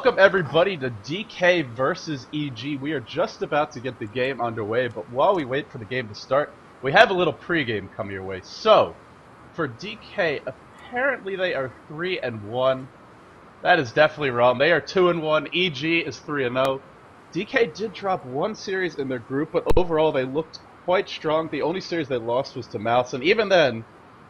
Welcome everybody to DK versus EG. We are just about to get the game underway, but while we wait for the game to start, we have a little pregame coming your way. So, for DK, apparently they are 3-1. That is definitely wrong. They are 2-1. EG is 3-0. DK did drop one series in their group, but overall they looked quite strong. The only series they lost was to Mouse, and even then,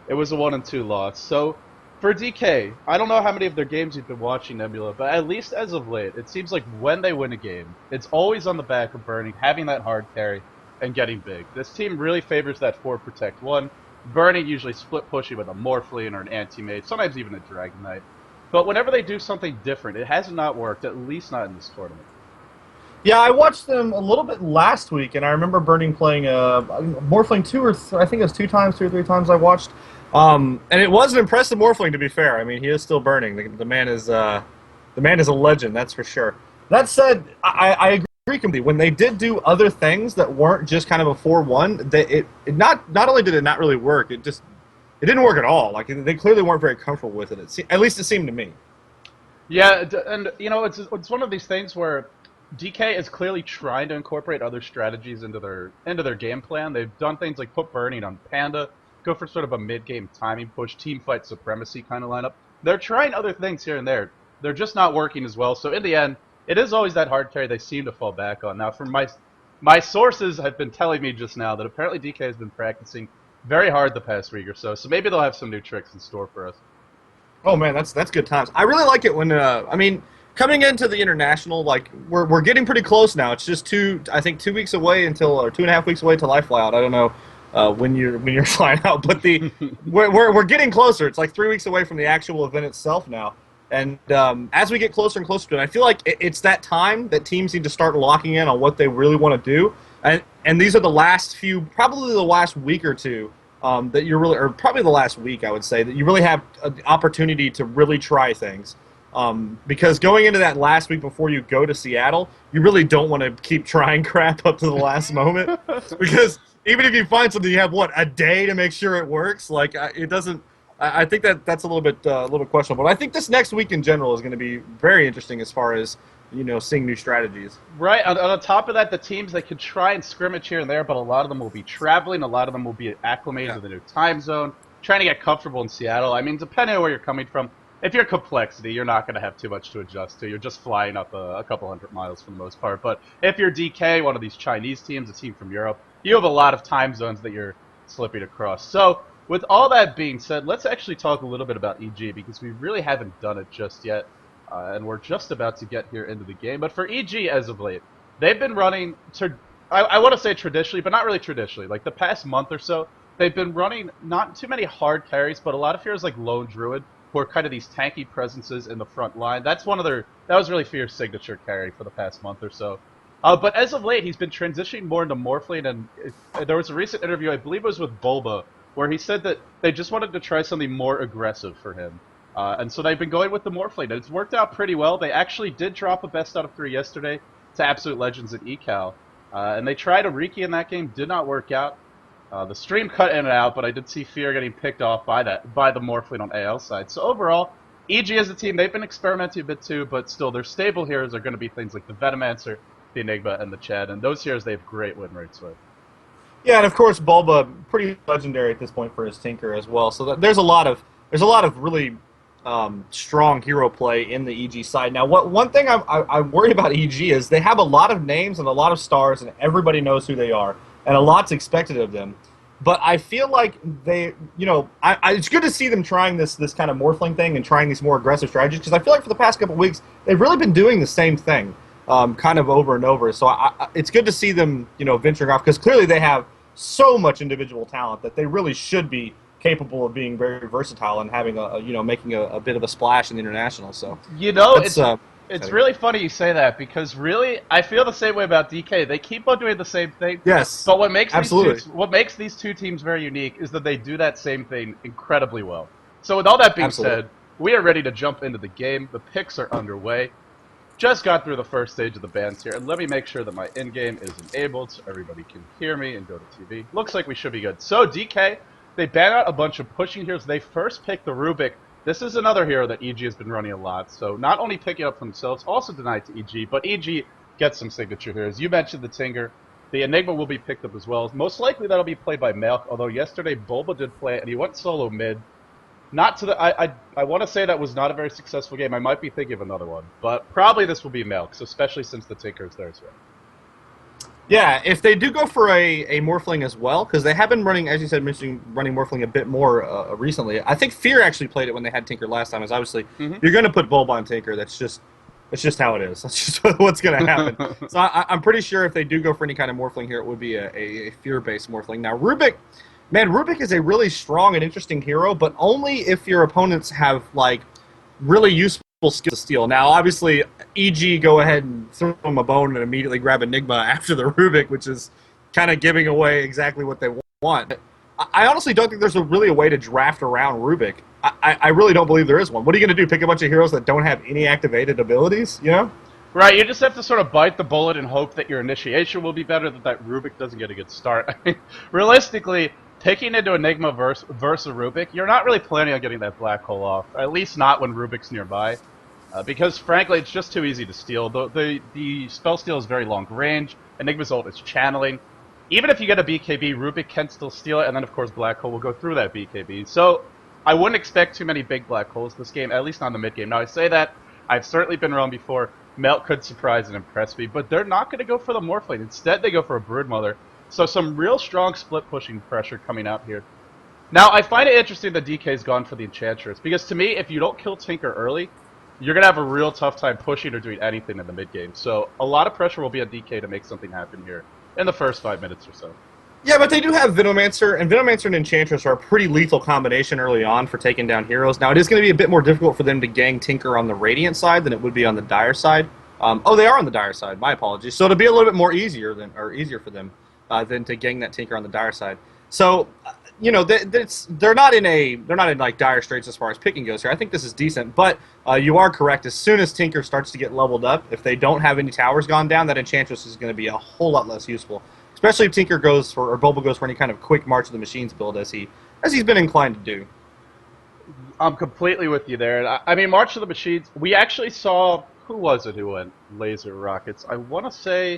it was a 1-2 loss. So, for DK, I don't know how many of their games you've been watching, Nebula, but at least as of late, it seems like when they win a game, it's always on the back of Burning, having that hard carry, and getting big. This team really favors that 4 protect 1. Burning usually split pushing with a Morphling or an Anti-Mage, sometimes even a Dragon Knight. But whenever they do something different, it has not worked, at least not in this tournament. Yeah, I watched them a little bit last week, and I remember Burning playing Morphling I think it was 2 or 3 times I watched. And it was an impressive Morphling, to be fair. I mean, he is still Burning. The man is a legend, that's for sure. That said, I agree completely. When they did do other things that weren't just kind of a 4-1, not only did it not really work, it didn't work at all. Like, they clearly weren't very comfortable with it. At least it seemed to me. Yeah, and you know, it's one of these things where DK is clearly trying to incorporate other strategies into their game plan. They've done things like put Burning on Panda, go for sort of a mid-game timing push, team fight supremacy kind of lineup. They're trying other things here and there. They're just not working as well. So in the end, it is always that hard carry they seem to fall back on. Now, from my sources have been telling me just now that apparently DK has been practicing very hard the past week or so. So maybe they'll have some new tricks in store for us. Oh man, that's good times. I really like it when coming into the international, like we're getting pretty close now. It's just 2 weeks away or 2.5 weeks away till I fly out. I don't know when you're flying out, but we're getting closer. It's like 3 weeks away from the actual event itself now. And as we get closer and closer to it, I feel like it's that time that teams need to start locking in on what they really want to do. And these are the last few, probably the last week or two, that you're really, or probably the last week, I would say, that you really have an opportunity to really try things. Because going into that last week before you go to Seattle, you really don't want to keep trying crap up to the last moment. Because even if you find something, you have, a day to make sure it works? Like, it doesn't... I think that's a little bit questionable. But I think this next week in general is going to be very interesting as far as, seeing new strategies. Right. On top of that, the teams, they could try and scrimmage here and there, but a lot of them will be traveling. A lot of them will be acclimated to the new time zone, trying to get comfortable in Seattle. I mean, depending on where you're coming from, if you're Complexity, you're not going to have too much to adjust to. You're just flying up a couple hundred miles for the most part. But if you're DK, one of these Chinese teams, a team from Europe, you have a lot of time zones that you're slipping across. So, with all that being said, let's actually talk a little bit about EG, because we really haven't done it just yet, and we're just about to get here into the game. But for EG, as of late, they've been running, I want to say traditionally, but not really traditionally. Like, the past month or so, they've been running not too many hard carries, but a lot of heroes like Lone Druid, who are kind of these tanky presences in the front line. That was really Fear's signature carry for the past month or so. But as of late, he's been transitioning more into Morphling, and there was a recent interview, I believe it was with Bulba, where he said that they just wanted to try something more aggressive for him. And so they've been going with the Morphling, and it's worked out pretty well. They actually did drop a best out of 3 yesterday to Absolute Legends at ECAL. And they tried a Riki in that game, did not work out. The stream cut in and out, but I did see Fear getting picked off by the Morphling on AL side. So overall, EG as a team, they've been experimenting a bit too, but still their stable heroes are going to be things like the Venomancer, the Enigma, and the Chad, and those heroes they have great win rates with. Yeah, and of course Bulba, pretty legendary at this point for his Tinker as well. So there's a lot of really strong hero play in the EG side. Now, one thing I worry about EG is they have a lot of names and a lot of stars, and everybody knows who they are, and a lot's expected of them. But I feel like they, it's good to see them trying this kind of Morphling thing and trying these more aggressive strategies, because I feel like for the past couple of weeks they've really been doing the same thing. Kind of over and over. So it's good to see them, venturing off, because clearly they have so much individual talent that they really should be capable of being very versatile and having making a bit of a splash in the international. So it's really funny you say that, because really I feel the same way about DK. They keep on doing the same thing. Yes, but what makes absolutely these two teams very unique is that they do that same thing incredibly well. So with all that being said, we are ready to jump into the game. The picks are underway. Just got through the first stage of the bans here, and let me make sure that my in-game is enabled so everybody can hear me and go to TV. Looks like we should be good. So DK, they ban out a bunch of pushing heroes. They first picked the Rubik, This is another hero that EG has been running a lot, so not only picking up for themselves, also denied to EG, but EG gets some signature heroes. You mentioned the Tinker. The Enigma will be picked up as well. Most likely that'll be played by maelk, although yesterday Bulba did play it, and he went solo mid. Not to the... I want to say that was not a very successful game. I might be thinking of another one, but probably this will be maelk, so especially since the Tinker is there as well. Yeah, if they do go for a Morphling as well, because they have been running, as you said, running Morphling a bit more recently. I think Fear actually played it when they had Tinker last time. Is obviously you're going to put Bulba on Tinker. That's just how it is. That's just what's going to happen. So I'm pretty sure if they do go for any kind of Morphling here, it would be a Fear-based Morphling. Now rubik, man, rubik is a really strong and interesting hero, but only if your opponents have like really useful skill to steal. Now, obviously, EG go ahead and throw them a bone and immediately grab Enigma after the Rubik, which is kind of giving away exactly what they want. I honestly don't think there's really a way to draft around Rubik. I really don't believe there is one. What are you going to do, pick a bunch of heroes that don't have any activated abilities, you know? Right, you just have to sort of bite the bullet and hope that your initiation will be better, that Rubik doesn't get a good start. I mean, realistically, taking into Enigma versus a Rubik, you're not really planning on getting that black hole off, at least not when Rubik's nearby. Because, frankly, it's just too easy to steal. The spell steal is very long range. Enigma's ult is channeling. Even if you get a BKB, Rubik can still steal it, and then, of course, Black Hole will go through that BKB. So, I wouldn't expect too many big Black Holes this game, at least not in the mid-game. Now, I say that, I've certainly been wrong before. maelk could surprise and impress me, but they're not going to go for the Morphling. Instead, they go for a Broodmother. So, some real strong split-pushing pressure coming out here. Now, I find it interesting that DK's gone for the Enchantress, because to me, if you don't kill Tinker early, you're going to have a real tough time pushing or doing anything in the mid-game. So a lot of pressure will be on DK to make something happen here in the first 5 minutes or so. Yeah, but they do have Venomancer, and Venomancer and Enchantress are a pretty lethal combination early on for taking down heroes. Now, it is going to be a bit more difficult for them to gang Tinker on the Radiant side than it would be on the Dire side. Oh, they are on the Dire side. My apologies. So it'll be a little bit more easier for them than to gang that Tinker on the Dire side. So, you know, they're not in like dire straits as far as picking goes here. I think this is decent, but you are correct. As soon as Tinker starts to get leveled up, if they don't have any towers gone down, that Enchantress is going to be a whole lot less useful. Especially if Tinker goes for, or Bulba goes for any kind of quick March of the Machines build, as he's been inclined to do. I'm completely with you there. I mean, March of the Machines, we actually saw, who was it who went laser rockets? I want to say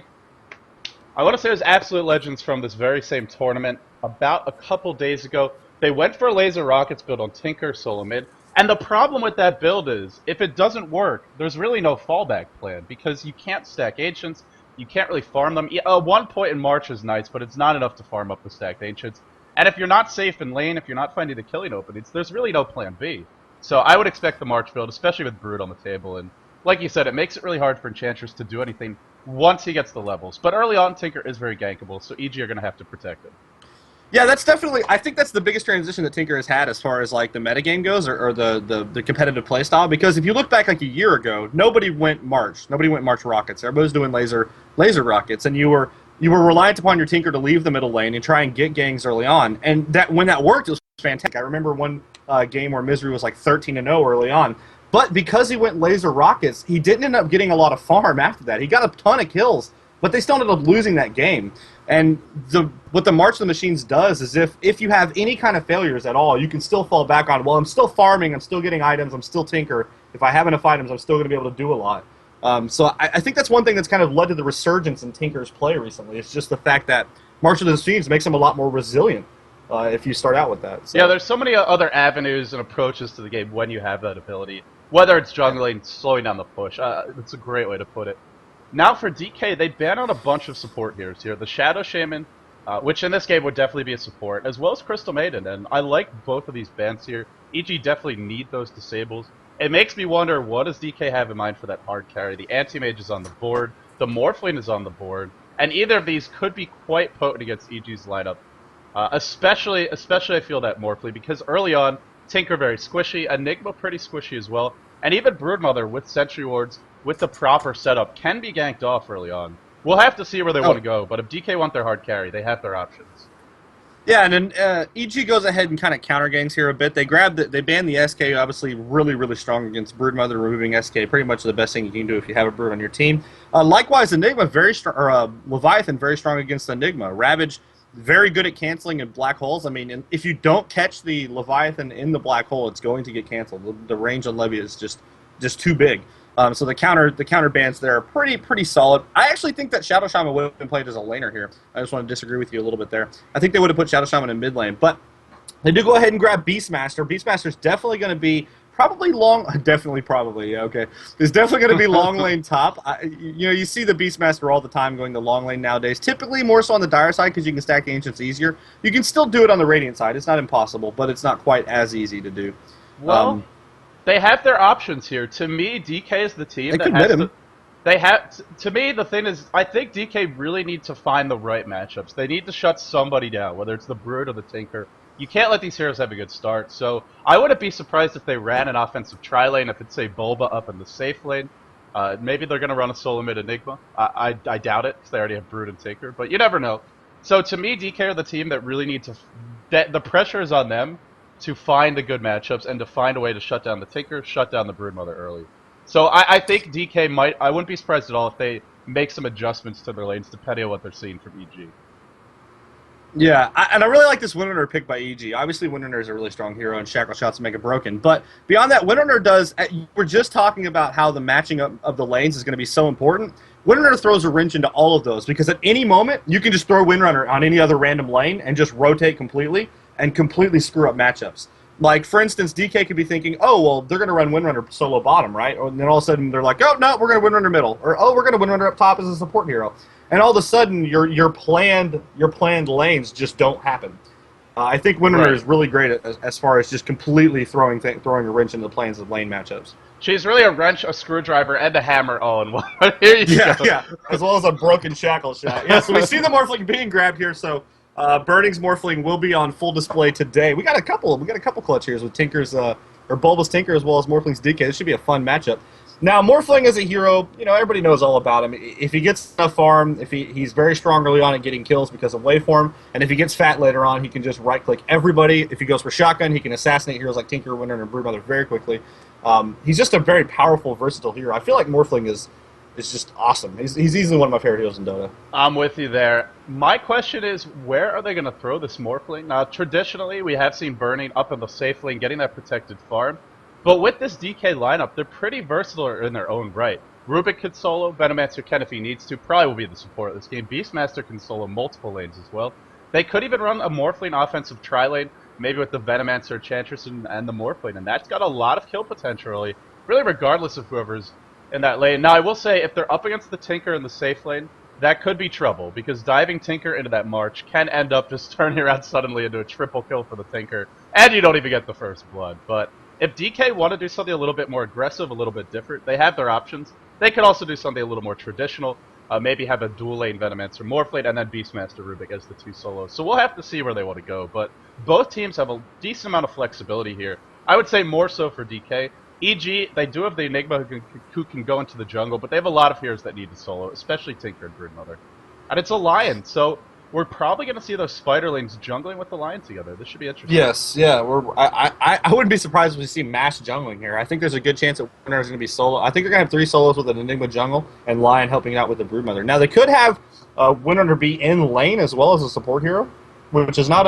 it was Absolute Legends from this very same tournament about a couple days ago. They went for a laser rockets build on Tinker solo mid, and the problem with that build is, if it doesn't work, there's really no fallback plan, because you can't stack Ancients, you can't really farm them. One point in March is nice, but it's not enough to farm up the stacked Ancients. And if you're not safe in lane, if you're not finding the killing openings, there's really no plan B. So I would expect the March build, especially with Brood on the table, and like you said, it makes it really hard for Enchantress to do anything once he gets the levels. But early on, Tinker is very gankable, so EG are going to have to protect him. Yeah, that's definitely, I think that's the biggest transition that Tinker has had as far as like the metagame goes, or the competitive playstyle, because if you look back like a year ago, nobody went March rockets. Everybody was doing laser rockets, and you were reliant upon your Tinker to leave the middle lane and try and get gangs early on, and that when that worked, it was fantastic. I remember one game where Misery was like 13-0 early on, but because he went laser rockets, he didn't end up getting a lot of farm after that. He got a ton of kills, but they still ended up losing that game. And what the March of the Machines does is if you have any kind of failures at all, you can still fall back on, well, I'm still farming, I'm still getting items, I'm still Tinker. If I have enough items, I'm still going to be able to do a lot. So I think that's one thing that's kind of led to the resurgence in Tinker's play recently. It's just the fact that March of the Machines makes him a lot more resilient if you start out with that. So. Yeah, there's so many other avenues and approaches to the game when you have that ability. Whether it's jungling, slowing down the push. It's a great way to put it. Now for DK, they ban out a bunch of support heroes here. The Shadow Shaman, which in this game would definitely be a support, as well as Crystal Maiden, and I like both of these bans here. EG definitely need those disables. It makes me wonder, what does DK have in mind for that hard carry? The Anti-Mage is on the board, the Morphling is on the board, and either of these could be quite potent against EG's lineup. Especially I feel that Morphling, because early on, Tinker very squishy, Enigma pretty squishy as well, and even Broodmother with Sentry Wards, with the proper setup, can be ganked off early on. We'll have to see where they want to go, but if DK want their hard carry, they have their options. Yeah, and then EG goes ahead and kind of counter ganks here a bit. They ban the SK, obviously really, really strong against Broodmother, removing SK, pretty much the best thing you can do if you have a Brood on your team. Likewise, Enigma very strong, or Leviathan very strong against Enigma. Ravage very good at canceling in black holes. I mean, if you don't catch the Leviathan in the black hole, it's going to get canceled. The range on Levy is just too big. So the counter bans there are pretty solid. I actually think that Shadow Shaman would have been played as a laner here. I just want to disagree with you a little bit there. I think they would have put Shadow Shaman in mid lane, but they do go ahead and grab Beastmaster. Beastmaster's definitely going to be probably, yeah, okay. It's definitely going to be long lane top. You see the Beastmaster all the time going the long lane nowadays. Typically more so on the Dire side because you can stack the Ancients easier. You can still do it on the Radiant side. It's not impossible, but it's not quite as easy to do. Well, they have their options here. To me, DK is the team that has to... They have... To me, the thing is, I think DK really need to find the right matchups. They need to shut somebody down, whether it's the Brood or the Tinker. You can't let these heroes have a good start, so I wouldn't be surprised if they ran an offensive tri-lane, if it's, say, Bulba up in the safe lane. Maybe they're going to run a solo mid Enigma. I doubt it, because they already have Brood and Tinker, but you never know. So to me, DK are the team that really need to... the pressure is on them to find the good matchups and to find a way to shut down the Tinker, shut down the Broodmother early. So I think DK might... I wouldn't be surprised at all if they make some adjustments to their lanes, depending on what they're seeing from EG. Yeah, and I really like this Windrunner pick by EG. Obviously, Windrunner is a really strong hero, and Shackle Shots make it broken. But beyond that, Windrunner does... We're just talking about how the matching of the lanes is going to be so important. Windrunner throws a wrench into all of those, because at any moment, you can just throw Windrunner on any other random lane and just rotate completely and completely screw up matchups. Like, for instance, DK could be thinking, oh, well, they're going to run Windrunner solo bottom, right? And then all of a sudden, they're like, oh, no, we're going to Windrunner middle. Or, oh, we're going to Windrunner up top as a support hero. And all of a sudden, your planned lanes just don't happen. I think Windrunner is really great as far as just completely throwing a wrench into the plans of lane matchups. She's really a wrench, a screwdriver, and a hammer all in one. Here you go. Yeah, as well as a broken shackle shot. Yeah, so we see the Morphling being grabbed here, so Burning's Morphling will be on full display today. We got a couple clutch heroes with Tinker's or Bulba's Tinker as well as Morphling's DK. This should be a fun matchup. Now, Morphling as a hero, everybody knows all about him. If he gets enough farm, if he's very strong early on at getting kills because of waveform, and if he gets fat later on, he can just right-click everybody. If he goes for shotgun, he can assassinate heroes like Tinker, Winter, and Broodmother very quickly. He's just a very powerful, versatile hero. I feel like Morphling is just awesome. He's easily one of my favorite heroes in Dota. I'm with you there. My question is, where are they going to throw this Morphling? Now, traditionally, we have seen Burning up in the safe lane, getting that protected farm. But with this DK lineup, they're pretty versatile in their own right. Rubik could solo, Venomancer can if he needs to, probably will be the support of this game. Beastmaster can solo multiple lanes as well. They could even run a Morphling offensive tri-lane, maybe with the Venomancer, Enchantress, and the Morphling, and that's got a lot of kill potential, really regardless of whoever's in that lane. Now, I will say, if they're up against the Tinker in the safe lane, that could be trouble, because diving Tinker into that march can end up just turning around suddenly into a triple kill for the Tinker, and you don't even get the first blood. But if DK want to do something a little bit more aggressive, a little bit different, they have their options. They could also do something a little more traditional, maybe have a dual lane Venomancer Morphlane and then Beastmaster Rubik as the two solos. So we'll have to see where they want to go, but both teams have a decent amount of flexibility here. I would say more so for DK. EG, they do have the Enigma who can go into the jungle, but they have a lot of heroes that need to solo, especially Tinker and Broodmother. And it's a Lion, so we're probably going to see those spider lanes jungling with the Lion together. This should be interesting. Yes, yeah. I wouldn't be surprised if we see mass jungling here. I think there's a good chance that Winter is going to be solo. I think they're going to have 3 solos with an Enigma jungle and Lion helping out with the Broodmother. Now, they could have Winter be in lane as well as a support hero, which is not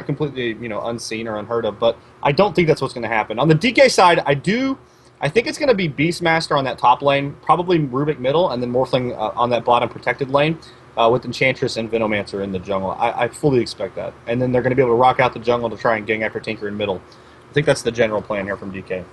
completely unseen or unheard of, but I don't think that's what's going to happen. On the DK side, I think it's going to be Beastmaster on that top lane, probably Rubik middle, and then Morphling on that bottom protected lane with Enchantress and Venomancer in the jungle. I fully expect that. And then they're going to be able to rock out the jungle to try and gang after Tinker in middle. I think that's the general plan here from DK.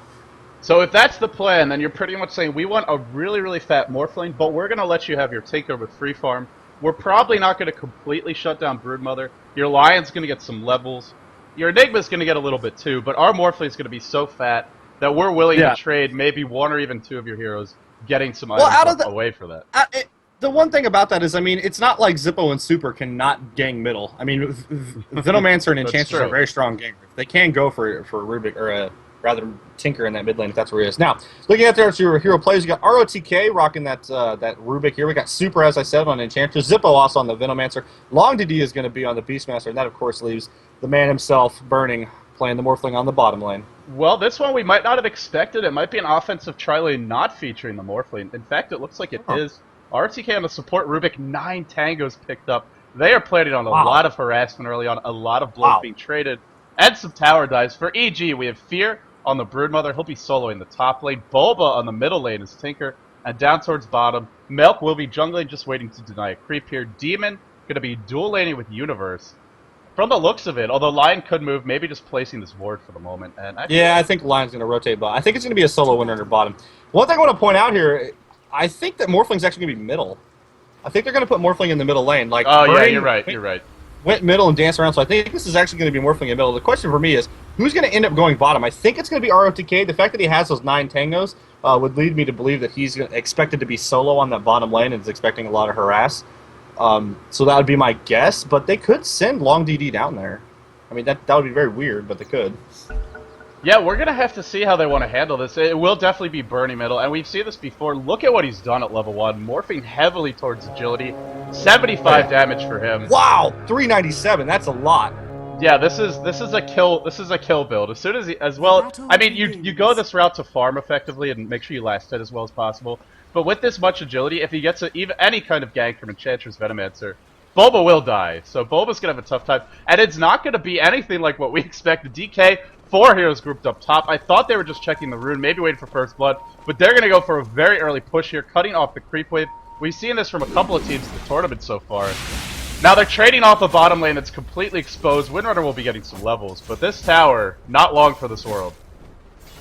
So if that's the plan, then you're pretty much saying we want a really, really fat Morphling, but we're going to let you have your Tinker with free farm. We're probably not going to completely shut down Broodmother. Your Lion's going to get some levels. Your Enigma's going to get a little bit too, but our Morphling's going to be so fat that we're willing to trade maybe 1 or even 2 of your heroes getting some items away for that. The one thing about that is, it's not like Zippo and Super cannot gang middle. Venomancer and Enchantress are very strong gangers. They can go for Rubik, or rather Tinker in that mid lane if that's where he is. Now, looking at their hero players, you got ROTK rocking that Rubik here. We got Super, as I said, on Enchantress. Zippo also on the Venomancer. Long DD is going to be on the Beastmaster, and that, of course, leaves the man himself, Burning, playing the Morphling on the bottom lane. Well, this one we might not have expected. It might be an offensive tri-lane not featuring the Morphling. In fact, it looks like it is. RTK on the support Rubik, 9 tangos picked up. They are planning on a lot of harassment early on, a lot of blows being traded, and some tower dives. For EG, we have Fear on the Broodmother. He'll be soloing the top lane. Bulba on the middle lane is Tinker. And down towards bottom, maelk will be jungling, just waiting to deny a creep here. Demon going to be dual laning with Universe. From the looks of it, although Lion could move, maybe just placing this ward for the moment. And yeah, I think Lion's going to rotate bottom. I think it's going to be a solo winner under bottom. One thing I want to point out here, I think that Morphling's actually going to be middle. I think they're going to put Morphling in the middle lane. Like, yeah, you're right. You're right. Went middle and danced around, so I think this is actually going to be Morphling in the middle. The question for me is, who's going to end up going bottom? I think it's going to be rotk. The fact that he has those 9 tangos would lead me to believe that he's expected to be solo on that bottom lane and is expecting a lot of harass. So that would be my guess, but they could send Long DD down there. I mean, that would be very weird, but they could. Yeah, we're going to have to see how they want to handle this. It will definitely be Bernie middle, and we've seen this before. Look at what he's done at level 1, morphing heavily towards agility. 75 damage for him. Wow, 397. That's a lot. Yeah, this is a kill build. As soon as I mean, you go this route to farm effectively and make sure you last hit as well as possible. But with this much agility, if he gets even any kind of gank from Enchantress Venomancer, Bulba will die. So Bulba's gonna have a tough time, and it's not gonna be anything like what we expected. DK, 4 heroes grouped up top. I thought they were just checking the rune, maybe waiting for first blood, but they're gonna go for a very early push here, cutting off the creep wave. We've seen this from a couple of teams in the tournament so far. Now they're trading off a bottom lane that's completely exposed. Windrunner will be getting some levels, but this tower, not long for this world.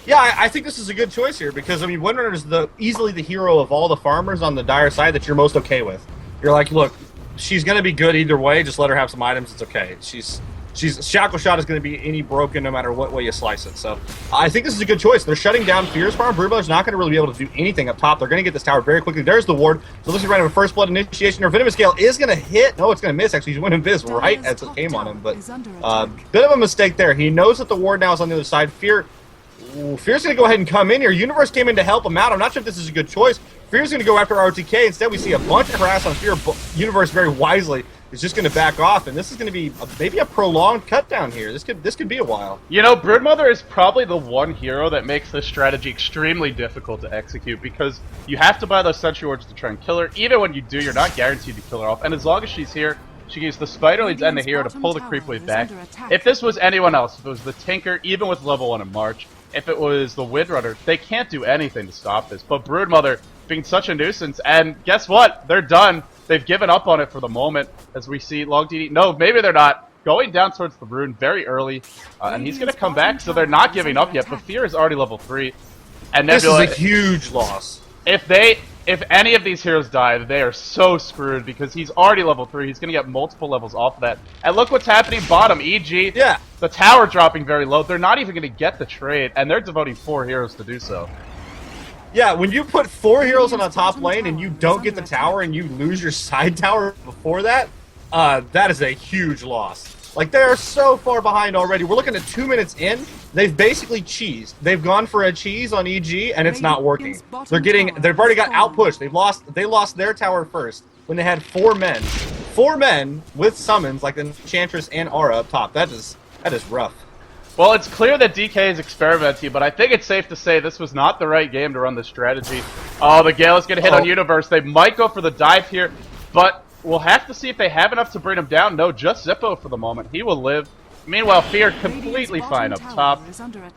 Yeah, I think this is a good choice here because, I mean, Windrunner is easily the hero of all the farmers on the dire side that you're most okay with. You're like, look, she's going to be good either way. Just let her have some items. It's okay. Shackle Shot is going to be any broken no matter what way you slice it. So I think this is a good choice. They're shutting down Fear's farm. Broodmother's not going to really be able to do anything up top. They're going to get this tower very quickly. There's the ward. So looks like we're going to have a first blood initiation. Or Venomous Gale is going to hit. No, it's going to miss, actually. He's winning Viz right as it came on him. But bit of a mistake there. He knows that the ward now is on the other side. Fear's going to go ahead and come in here. Universe came in to help him out. I'm not sure if this is a good choice. Fear's going to go after rotk. Instead, we see a bunch of harass on Fear. Universe very wisely is just going to back off, and this is going to be maybe a prolonged cut down here. This could be a while. You know, Broodmother is probably the one hero that makes this strategy extremely difficult to execute because you have to buy those sentry wards to try and kill her. Even when you do, you're not guaranteed to kill her off, and as long as she's here, she can use the spider leads and the hero to pull the creep wave back. If this was anyone else, if it was the Tinker, even with level 1 in March, if it was the Windrunner, they can't do anything to stop this. But Broodmother being such a nuisance, and guess what? They're done. They've given up on it for the moment, as we see Long DD. No, maybe they're not. Going down towards the rune very early, and he's going to come back, so they're not giving up yet. But Fear is already level 3. And Nebula, this is a huge loss. If any of these heroes die, they are so screwed because he's already level 3. He's going to get multiple levels off of that. And look what's happening bottom. EG, yeah, the tower dropping very low. They're not even going to get the trade, and they're devoting 4 heroes to do so. Yeah, when you put 4 heroes on the top lane and you don't get the tower and you lose your side tower before that, that is a huge loss. Like, they are so far behind already. We're looking at 2 minutes in. They've basically cheesed. They've gone for a cheese on EG, and it's not working. They've already got outpushed. They lost their tower first when they had 4 men. 4 men with summons like the Enchantress and Aura up top. That is rough. Well, it's clear that DK is experimenting, but I think it's safe to say this was not the right game to run this strategy. Oh, the Gale is going to hit on Universe. They might go for the dive here, but we'll have to see if they have enough to bring him down. No, just Zippo for the moment. He will live. Meanwhile, Fear completely fine up top.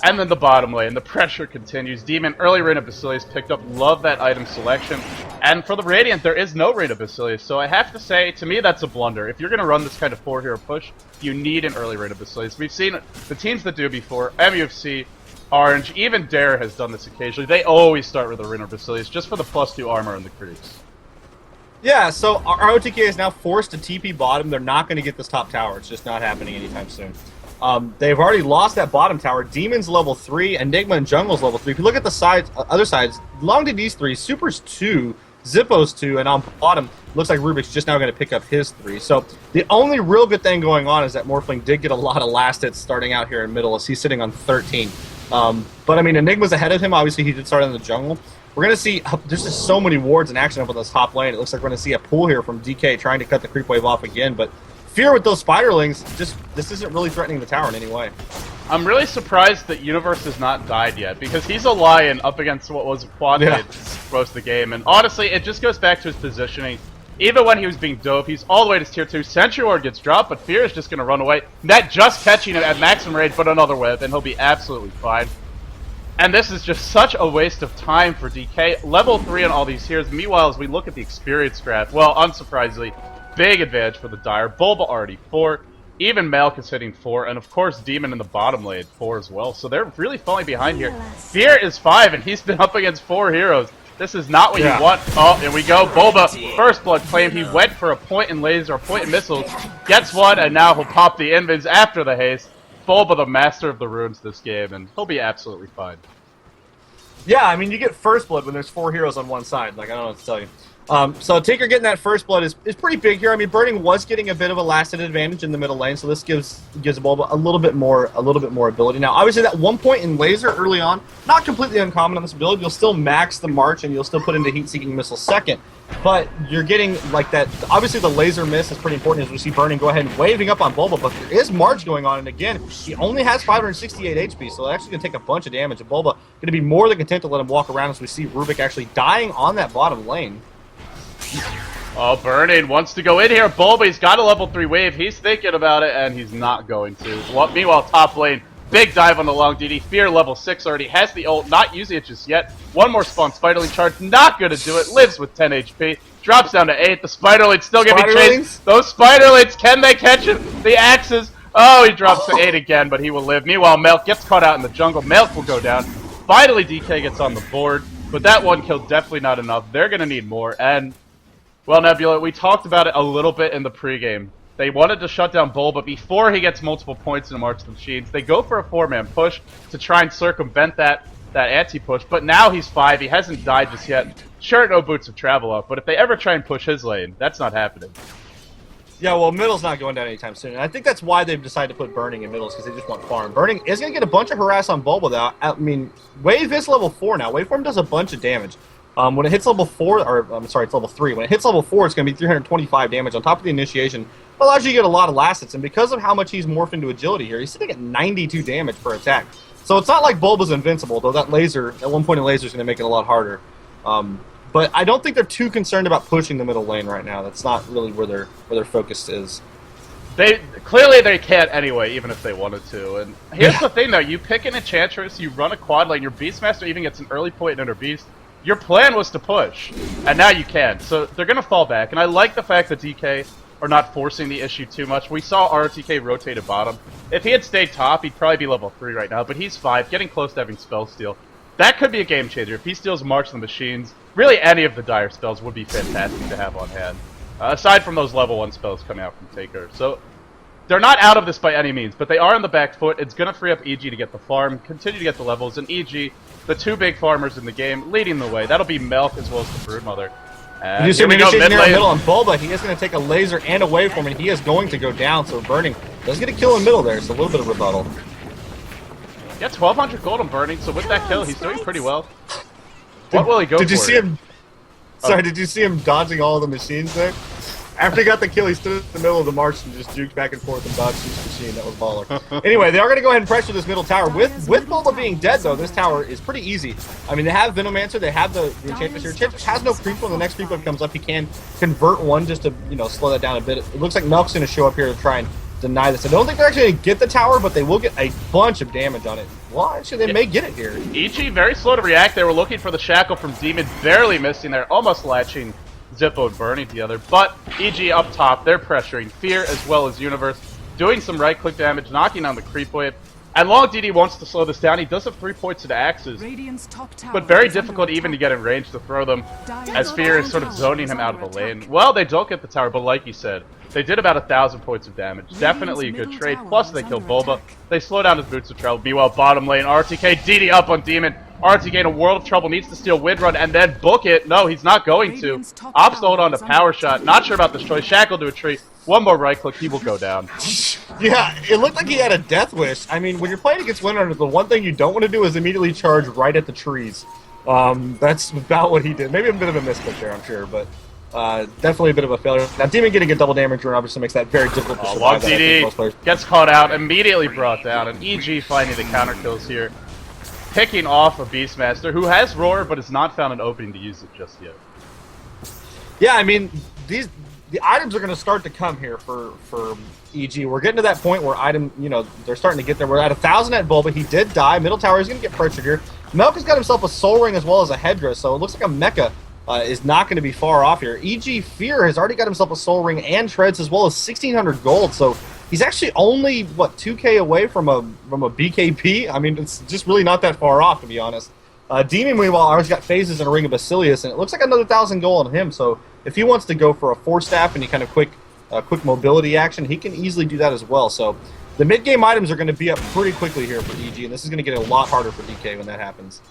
And then the bottom lane, the pressure continues. Demon, early Reign of Basilius picked up. Love that item selection. And for the Radiant, there is no Reign of Basilius. So I have to say, to me, that's a blunder. If you're going to run this kind of 4-hero push, you need an early Reign of Basilius. We've seen the teams that do before, MUFC, Orange, even Dare has done this occasionally. They always start with a Reign of Basilius just for the +2 armor and the creeps. Yeah, so rotk is now forced to TP bottom. They're not going to get this top tower. It's just not happening anytime soon. They've already lost that bottom tower. Demon's level 3, Enigma and Jungle's level 3. If you look at the sides, other sides, Long DD's 3, Super's 2, Zippo's 2, and on bottom, looks like Rubik's just now going to pick up his 3. So the only real good thing going on is that Morphling did get a lot of last hits starting out here in middle as he's sitting on 13. But, I mean, Enigma's ahead of him. Obviously, he did start in the jungle. We're going to see, there's just so many wards in action up on this top lane. It looks like we're going to see a pull here from DK trying to cut the creep wave off again. But Fear with those spiderlings, this isn't really threatening the tower in any way. I'm really surprised that Universe has not died yet, because he's a lion up against what was a quad mid most of the game. And honestly, it just goes back to his positioning. Even when he was being dope, he's all the way to tier 2. Sentry Ward gets dropped, but Fear is just going to run away. Net just catching him at maximum range, but another whip, and he'll be absolutely fine. And this is just such a waste of time for DK. Level 3 on all these heroes. Meanwhile, as we look at the experience graph, well, unsurprisingly, big advantage for the Dire. Bulba already 4. Even maelk is hitting 4. And of course, Demon in the bottom lane 4 as well. So they're really falling behind here. Fear is 5, and he's been up against 4 heroes. This is not what you want. Oh, here we go. Bulba, first blood claim. He went for a point in laser, a point in missiles. Gets one, and now he'll pop the invis after the haste. Bulba, the master of the runes this game, and he'll be absolutely fine. Yeah, I mean, you get first blood when there's 4 heroes on one side. Like, I don't know what to tell you. So Tinker getting that first blood is pretty big here. I mean, Burning was getting a bit of a last-hit advantage in the middle lane, so this gives Bulba a little bit more ability. Now, obviously, that 1 point in laser early on, not completely uncommon on this build. You'll still max the march, and you'll still put into heat-seeking missile second. But you're getting like that. Obviously, the laser miss is pretty important as we see Burning go ahead and waving up on Bulba. But there is March going on, and again, he only has 568 HP, so it's actually going to take a bunch of damage. And Bulba going to be more than content to let him walk around as we see rotk actually dying on that bottom lane. Oh, Burning wants to go in here. Bulba, he's got a level 3 wave. He's thinking about it, and he's not going to. Meanwhile, top lane, big dive on the long DD. Fear level 6 already has the ult, not using it just yet. One more spawn Spiderling charge, not going to do it. Lives with 10 HP. Drops down to 8. The Spiderling's still going to be chased. Those Spiderlings, can they catch him? The axes. Oh, he drops to 8 again, but he will live. Meanwhile, maelk gets caught out in the jungle. maelk will go down. Finally, DK gets on the board, but that one kill definitely not enough. They're going to need more, and... well, Nebula, we talked about it a little bit in the pregame. They wanted to shut down Bulba before he gets multiple points in the March of the Machines. They go for a 4-man push to try and circumvent that anti-push, but now he's 5. He hasn't died just yet. Sure, no boots of travel up, but if they ever try and push his lane, that's not happening. Yeah, well, middle's not going down anytime soon. And I think that's why they've decided to put Burning in middles, because they just want farm. Burning is going to get a bunch of harass on Bulba, though. I mean, Wave is level 4 now. Waveform does a bunch of damage. When it hits level 4, or I'm sorry, it's level 3. When it hits level 4, it's going to be 325 damage on top of the initiation. It allows you to get a lot of last hits, and because of how much he's morphed into agility here, he's sitting at 92 damage per attack. So it's not like Bulba's invincible, though that laser, at 1 point in laser, is going to make it a lot harder. But I don't think they're too concerned about pushing the middle lane right now. That's not really where their focus is. Clearly they can't anyway, even if they wanted to. And here's the thing, though: you pick an Enchantress, you run a quad lane, your Beastmaster even gets an early point in Inner Beast. Your plan was to push, and now you can. So they're going to fall back, and I like the fact that DK are not forcing the issue too much. We saw rotk rotate at bottom. If he had stayed top, he'd probably be level 3 right now, but he's 5, getting close to having spell steal. That could be a game changer. If he steals March of the Machines, really any of the Dire spells would be fantastic to have on hand. Aside from those level 1 spells coming out from Taker. So they're not out of this by any means, but they are on the back foot. It's going to free up EG to get the farm, continue to get the levels, and EG, the 2 big farmers in the game, leading the way. That'll be maelk as well as the Broodmother. And you see him initiating in the middle on Bulba. He is going to take a laser and a waveform, and he is going to go down. So Burning does get a kill in the middle there. It's a little bit of rebuttal. Yeah, 1,200 gold on Burning, so with that kill, he's doing pretty well. What will he go for? Did you see him? Sorry, did you see him dodging all the machines there? After he got the kill, he stood in the middle of the march and just juked back and forth and dodged each machine. That was baller. Anyway, they are going to go ahead and pressure this middle tower. With Bulba being dead, though, this tower is pretty easy. I mean, they have Venomancer, they have the Enchantress here. Enchantress has no creep when the next creep comes up. He can convert one just to, slow that down a bit. It looks like maelk's going to show up here to try and deny this. I don't think they're actually going to get the tower, but they will get a bunch of damage on it. Well, actually, they may get it here. EG very slow to react. They were looking for the shackle from Demon, barely missing there, almost latching Zippo and Burning together, but EG up top, they're pressuring Fear as well as Universe, doing some right-click damage, knocking on the creep wave, and Long DD wants to slow this down. He does have 3 points to axes, but very difficult even to get in range to throw them, as Fear is sort of zoning him out of the lane. Well, they don't get the tower, but like you said, they did about 1,000 points of damage. Definitely a good trade, plus they kill Bulba. They slow down his boots of travel. Meanwhile, bottom lane, rotk, DD up on Demon. rotk in a world of trouble, needs to steal Windrun and then book it. No, he's not going to. Ops hold on to Power Shot. Not sure about this choice. Shackle to a tree. One more right click, he will go down. Yeah, it looked like he had a death wish. I mean, when you're playing against Windrun, the one thing you don't want to do is immediately charge right at the trees. That's about what he did. Maybe a bit of a misclick there, I'm sure, but definitely a bit of a failure. Now, Demon getting a double damage run obviously makes that very difficult to survive. Long DD gets caught out, immediately brought down, and EG finding the counter kills here. Picking off a Beastmaster, who has Roar, but has not found an opening to use it just yet. Yeah, I mean, the items are going to start to come here for EG. We're getting to that point where they're starting to get there. We're at 1,000 at Bulba. He did die. Middle tower is going to get pressured here. maelk has got himself a soul ring as well as a headdress, so it looks like a mecha is not going to be far off here. EG Fear has already got himself a soul ring and treads as well as 1,600 gold, so he's actually only, 2k away from a BKB? I mean, it's just really not that far off, to be honest. Demon, meanwhile, always got phases and a ring of Basilius, and it looks like another 1,000 gold on him, so if he wants to go for a 4-staff and any kind of quick mobility action, he can easily do that as well. So the mid-game items are going to be up pretty quickly here for EG, and this is going to get a lot harder for DK when that happens.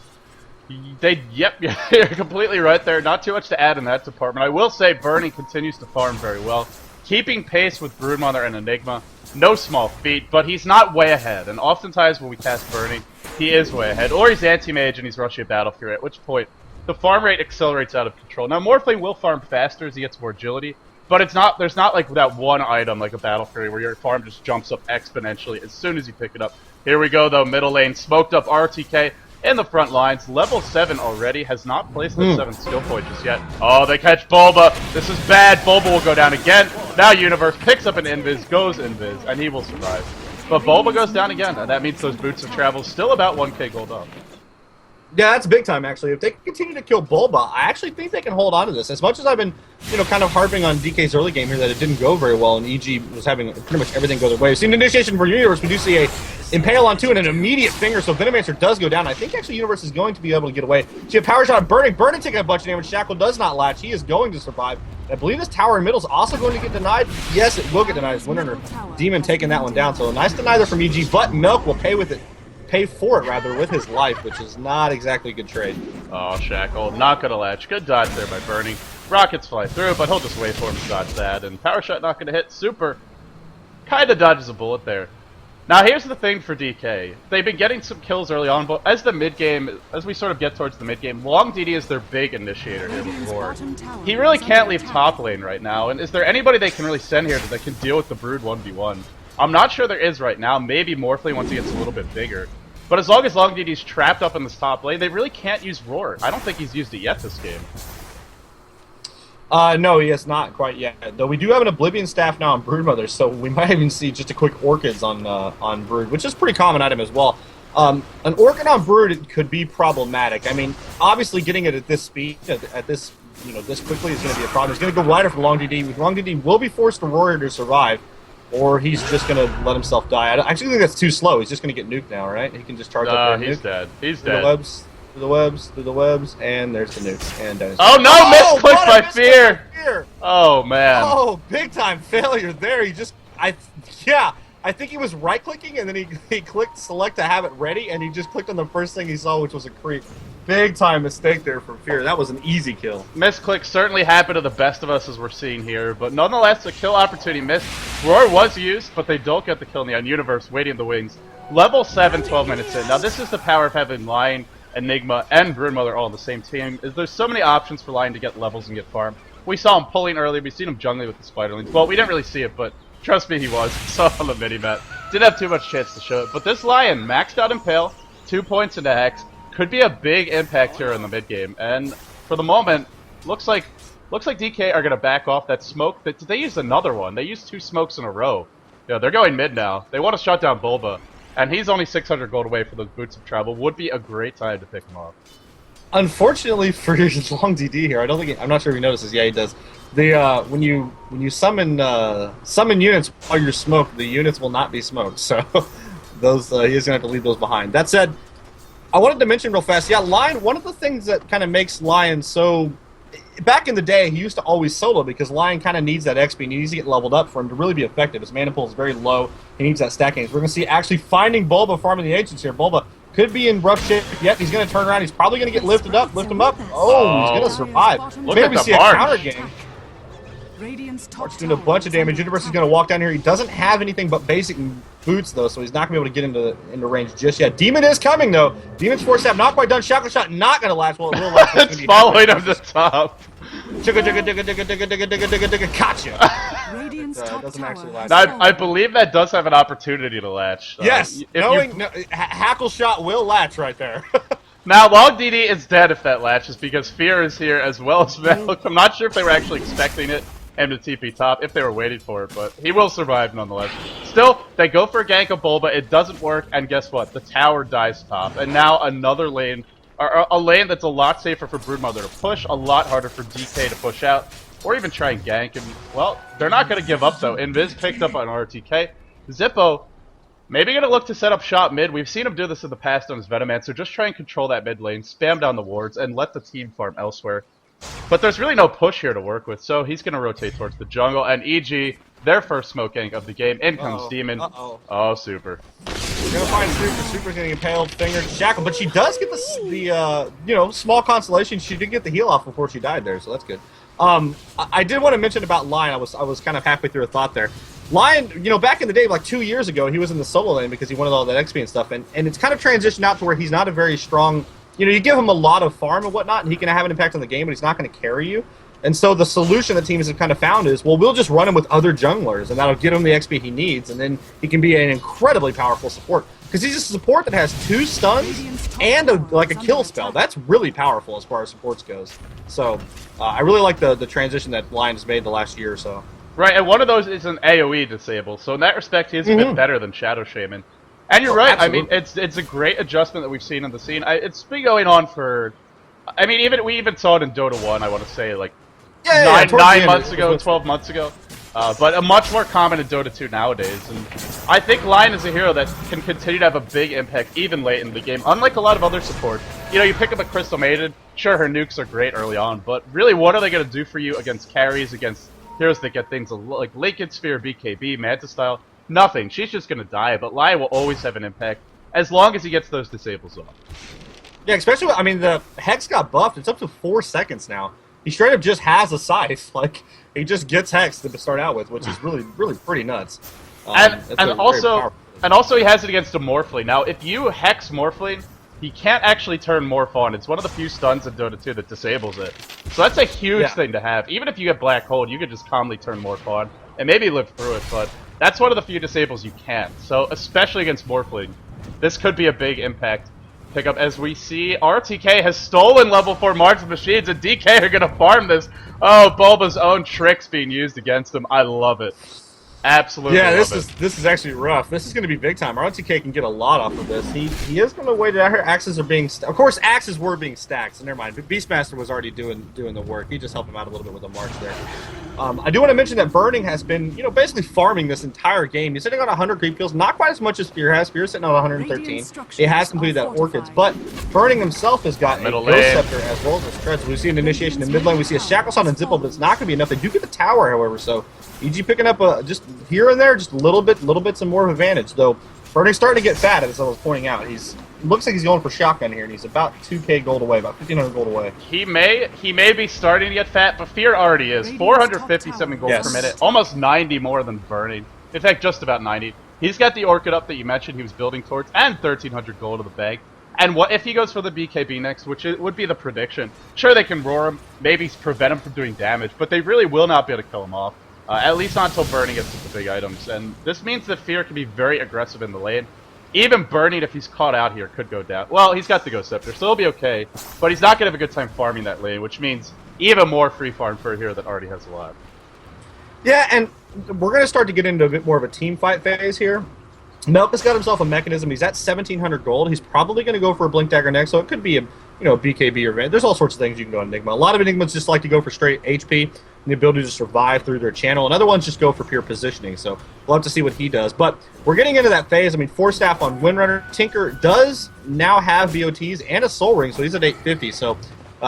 Yep, you're completely right there. Not too much to add in that department. I will say Burning continues to farm very well, keeping pace with Broodmother and Enigma. No small feat, but he's not way ahead, and oftentimes when we cast Burning, he is way ahead, or he's anti-mage and he's rushing a Battle Fury, at which point the farm rate accelerates out of control. Now, Morphling will farm faster as he gets more agility, but there's not like that one item like a Battle Fury where your farm just jumps up exponentially as soon as you pick it up. Here we go, though, middle lane, smoked up RTK in the front lines. Level 7 already, has not placed the 7th skill point just yet. Oh, they catch Bulba. This is bad. Bulba will go down again. Now Universe picks up an Invis, goes Invis, and he will survive. But Bulba goes down again, and that means those Boots of Travel still about 1k gold up. Yeah, that's big time, actually. If they can continue to kill Bulba, I actually think they can hold on to this. As much as I've been, kind of harping on DK's early game here that it didn't go very well, and EG was having pretty much everything go their way. We've seen initiation for Universe. We do see a Impale on 2 and an immediate finger, so Venomancer does go down. I think actually Universe is going to be able to get away. So you have Power Shot on Burning. Burning taking a bunch of damage. Shackle does not latch. He is going to survive. I believe this tower in middle is also going to get denied. Yes, it will get denied. Winner Demon taking that one down. So a nice deny there from EG, but maelk will pay for it with his life, which is not exactly a good trade. Oh, Shackle, not gonna latch. Good dodge there by Burning. Rockets fly through, but he'll just wait for him to dodge that, and Power Shot not gonna hit. Super kinda dodges a bullet there. Now here's the thing for DK. They've been getting some kills early on, but as we sort of get towards the mid-game, Long DD is their big initiator here before. He really can't leave top lane right now, and is there anybody they can really send here that can deal with the Brood 1v1? I'm not sure there is right now. Maybe Morphling once he gets a little bit bigger. But as long as Long DD's trapped up in this top lane, they really can't use Roar. I don't think he's used it yet this game. No, he has not quite yet. Though we do have an Oblivion Staff now on Broodmother, so we might even see just a quick Orchids on Brood, which is a pretty common item as well. An Orchid on Brood could be problematic. I mean, obviously getting it at this speed, at this this quickly is going to be a problem. He's going to go wider for Long DD. Long DD will be forced to Roar to survive, or he's just going to let himself die. I actually think that's too slow. He's just going to get nuked now, right? He can just charge up there. He's dead. He's dead. Through the webs, and there's the nukes. And oh no! Misclicked by Fear! Oh man! Oh, big time failure there. I think he was right clicking, and then he clicked select to have it ready, and he just clicked on the first thing he saw, which was a creep. Big time mistake there from Fear. That was an easy kill. Misclick certainly happened to the best of us as we're seeing here, but nonetheless, the kill opportunity missed. Roar was used, but they don't get the kill in the end. Universe waiting in the wings. Level 7, 12 minutes in. Now this is the power of having Lion, Enigma, and Broodmother all on the same team. There's so many options for Lion to get levels and get farm. We saw him pulling early. We've seen him jungling with the Spiderlings. Well, we didn't really see it, but trust me, he was. Saw on the mini-map. Didn't have too much chance to show it. But this Lion, maxed out Impale, 2 points into Hex, could be a big impact here in the mid-game. And for the moment, looks like DK are going to back off that smoke. Did they use another one? They used 2 smokes in a row. Yeah, they're going mid now. They want to shut down Bulba. And he's only 600 gold away for those Boots of Travel. Would be a great time to pick him off. Unfortunately for Long DD here, I'm not sure if he notices. Yeah, he does. When you summon units while you're smoked, the units will not be smoked. So those he's gonna have to leave those behind. That said, I wanted to mention real fast. Yeah, Lion. One of the things that kind of makes Lion so. Back in the day, he used to always solo because Lion kind of needs that XP and he needs to get leveled up for him to really be effective. His mana pool is very low. He needs that stacking. So we're going to see actually finding Bulba farming the Ancients here. Bulba could be in rough shape yet. He's going to turn around. He's probably going to get lifted up. Lift him up. Oh, he's going to survive. Maybe we see a counter game. March doing a bunch of damage. Universe is going to walk down here. He doesn't have anything but basic boots, though, so he's not going to be able to get into range just yet. Demon is coming, though. Demon's 4-step, not quite done. Shackle Shot not going to latch. Well, it will latch. It's following him to top. Gotcha. Doesn't actually latch. I believe that does have an opportunity to latch. Yes, Hackle Shot will latch right there. Now, Long DD is dead if that latches because Fear is here as well as maelk. I'm not sure if they were actually expecting it. him to TP top if they were waiting for it, but he will survive nonetheless. Still, they go for a gank of bulba, it doesn't work, and guess what? The tower dies top, and now another lane, or a lane that's a lot safer for Broodmother to push, a lot harder for DK to push out, or even try and gank, and, well, they're not going to give up, though. Invis picked up on RTK. Zippo, maybe going to look to set up shot mid. We've seen him do this in the past on his Venoman, so just try and control that mid lane, spam down the wards, and let the team farm elsewhere. But there's really no push here to work with, so he's going to rotate towards the jungle, and EG, their first smoke gank of the game. In comes Demon. Oh, super. We're going to find Super. Super's going to get impaled, fingered, shackled, but she does get the you know, small consolation. She did get the heal off before she died there, so that's good. I did want to mention about Lion. I was kind of halfway through a thought there. Lion, you know, back in the day, like 2 years ago, he was in the solo lane because he wanted all that XP and stuff, and it's kind of transitioned out to where he's not a very strong, you know, you give him a lot of farm and whatnot, and he can have an impact on the game, but he's not going to carry you. And so the solution that teams have kind of found is, well, we'll just run him with other junglers, and that'll get him the XP he needs, and then he can be an incredibly powerful support. Because he's a support that has 2 stuns and a kill spell. That's really powerful as far as supports goes. So I really like the transition that Lion has made the last year or so. Right, and one of those is an AoE disable, so in that respect, he's a bit better than Shadow Shaman. And you're right, absolutely. I mean, it's a great adjustment that we've seen in the scene. It's been going on for, I mean, we even saw it in Dota 1, I want to say, like, 9 months ago, 12 months ago. But a much more common in Dota 2 nowadays. And I think Lion is a hero that can continue to have a big impact even late in the game, unlike a lot of other support. You know, you pick up a Crystal Maiden, sure, her nukes are great early on, but really, what are they going to do for you against carries, against heroes that get things like Lincoln Sphere, BKB, Manta Style? Nothing. She's just going to die, but Lion will always have an impact as long as he gets those disables off. Yeah, especially, I mean, the Hex got buffed. It's up to 4 seconds now. He straight up just has a scythe. Like, he just gets Hex to start out with, which is really, really pretty nuts. And also he has it against a Morphling. Now, if you Hex Morphling, he can't actually turn Morph on. It's one of the few stuns in Dota 2 that disables it. So that's a huge thing to have. Even if you get Black Hole, you could just calmly turn Morph on and maybe live through it, but that's one of the few disables you can't. So, especially against Morphling, this could be a big impact pickup. As we see, RTK has stolen level 4 Marks Machines, and DK are going to farm this. Oh, Bulba's own tricks being used against him. I love it. Absolutely. Yeah, this is actually rough. This is going to be big time. RTK can get a lot off of this. He is going to wait it out here. Axes are being of course, axes were being stacked. So never mind. Beastmaster was already doing the work. He just helped him out a little bit with the march there. I do want to mention that Burning has been, you know, basically farming this entire game. He's sitting on 100 creep kills, not quite as much as Fear has. Fear's sitting on 113. He has completed that Orchids, but Burning himself has got a Ghost Scepter as well as a Shreds. We see an initiation in mid lane. We see a Shackle Sound and Zippo, but it's not going to be enough. They do get the tower, however, so EG picking up just here and there, just little bits and more of advantage. Though Burning's starting to get fat, as I was pointing out. Looks like he's going for shotgun here, and he's about 2k gold away, about 1,500 gold away. He may be starting to get fat, but Fear already is. 457 gold per minute, almost 90 more than Burning. In fact, just about 90. He's got the Orchid up that you mentioned he was building towards, and 1,300 gold in the bag. And what if he goes for the BKB next, which would be the prediction? Sure, they can roar him, maybe prevent him from doing damage, but they really will not be able to kill him off. At least not until Burning gets to the big items. And this means that Fear can be very aggressive in the lane. Even Burning, if he's caught out here, could go down. Well, he's got the Ghost Scepter, so he'll be okay. But he's not going to have a good time farming that lane, which means even more free farm for a hero that already has a lot. Yeah, and we're going to start to get into a bit more of a team fight phase here. maelk has got himself a mechanism. He's at 1,700 gold. He's probably going to go for a Blink Dagger next, so it could be a BKB or Van. There's all sorts of things you can go on Enigma. A lot of Enigmas just like to go for straight HP and the ability to survive through their channel, and other ones just go for pure positioning, so we'll have to see what he does. But we're getting into that phase. I mean, 4-staff on Windrunner. Tinker does now have BOTs and a Soul Ring, so he's at 850, so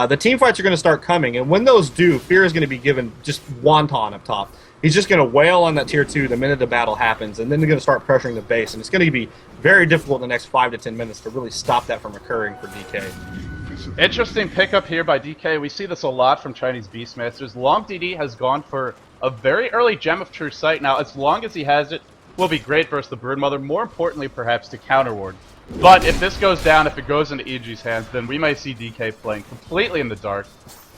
the team fights are going to start coming, and when those do, Fear is going to be given just wonton up top. He's just going to wail on that tier 2 the minute the battle happens, and then they're going to start pressuring the base, and it's going to be very difficult in the next 5 to 10 minutes to really stop that from occurring for DK. Interesting pickup here by DK. We see this a lot from Chinese Beastmasters. Long DD has gone for a very early Gem of True Sight. Now, as long as he has it, will be great versus the Broodmother. More importantly, perhaps, to counterward. But if this goes down, if it goes into EG's hands, then we might see DK playing completely in the dark.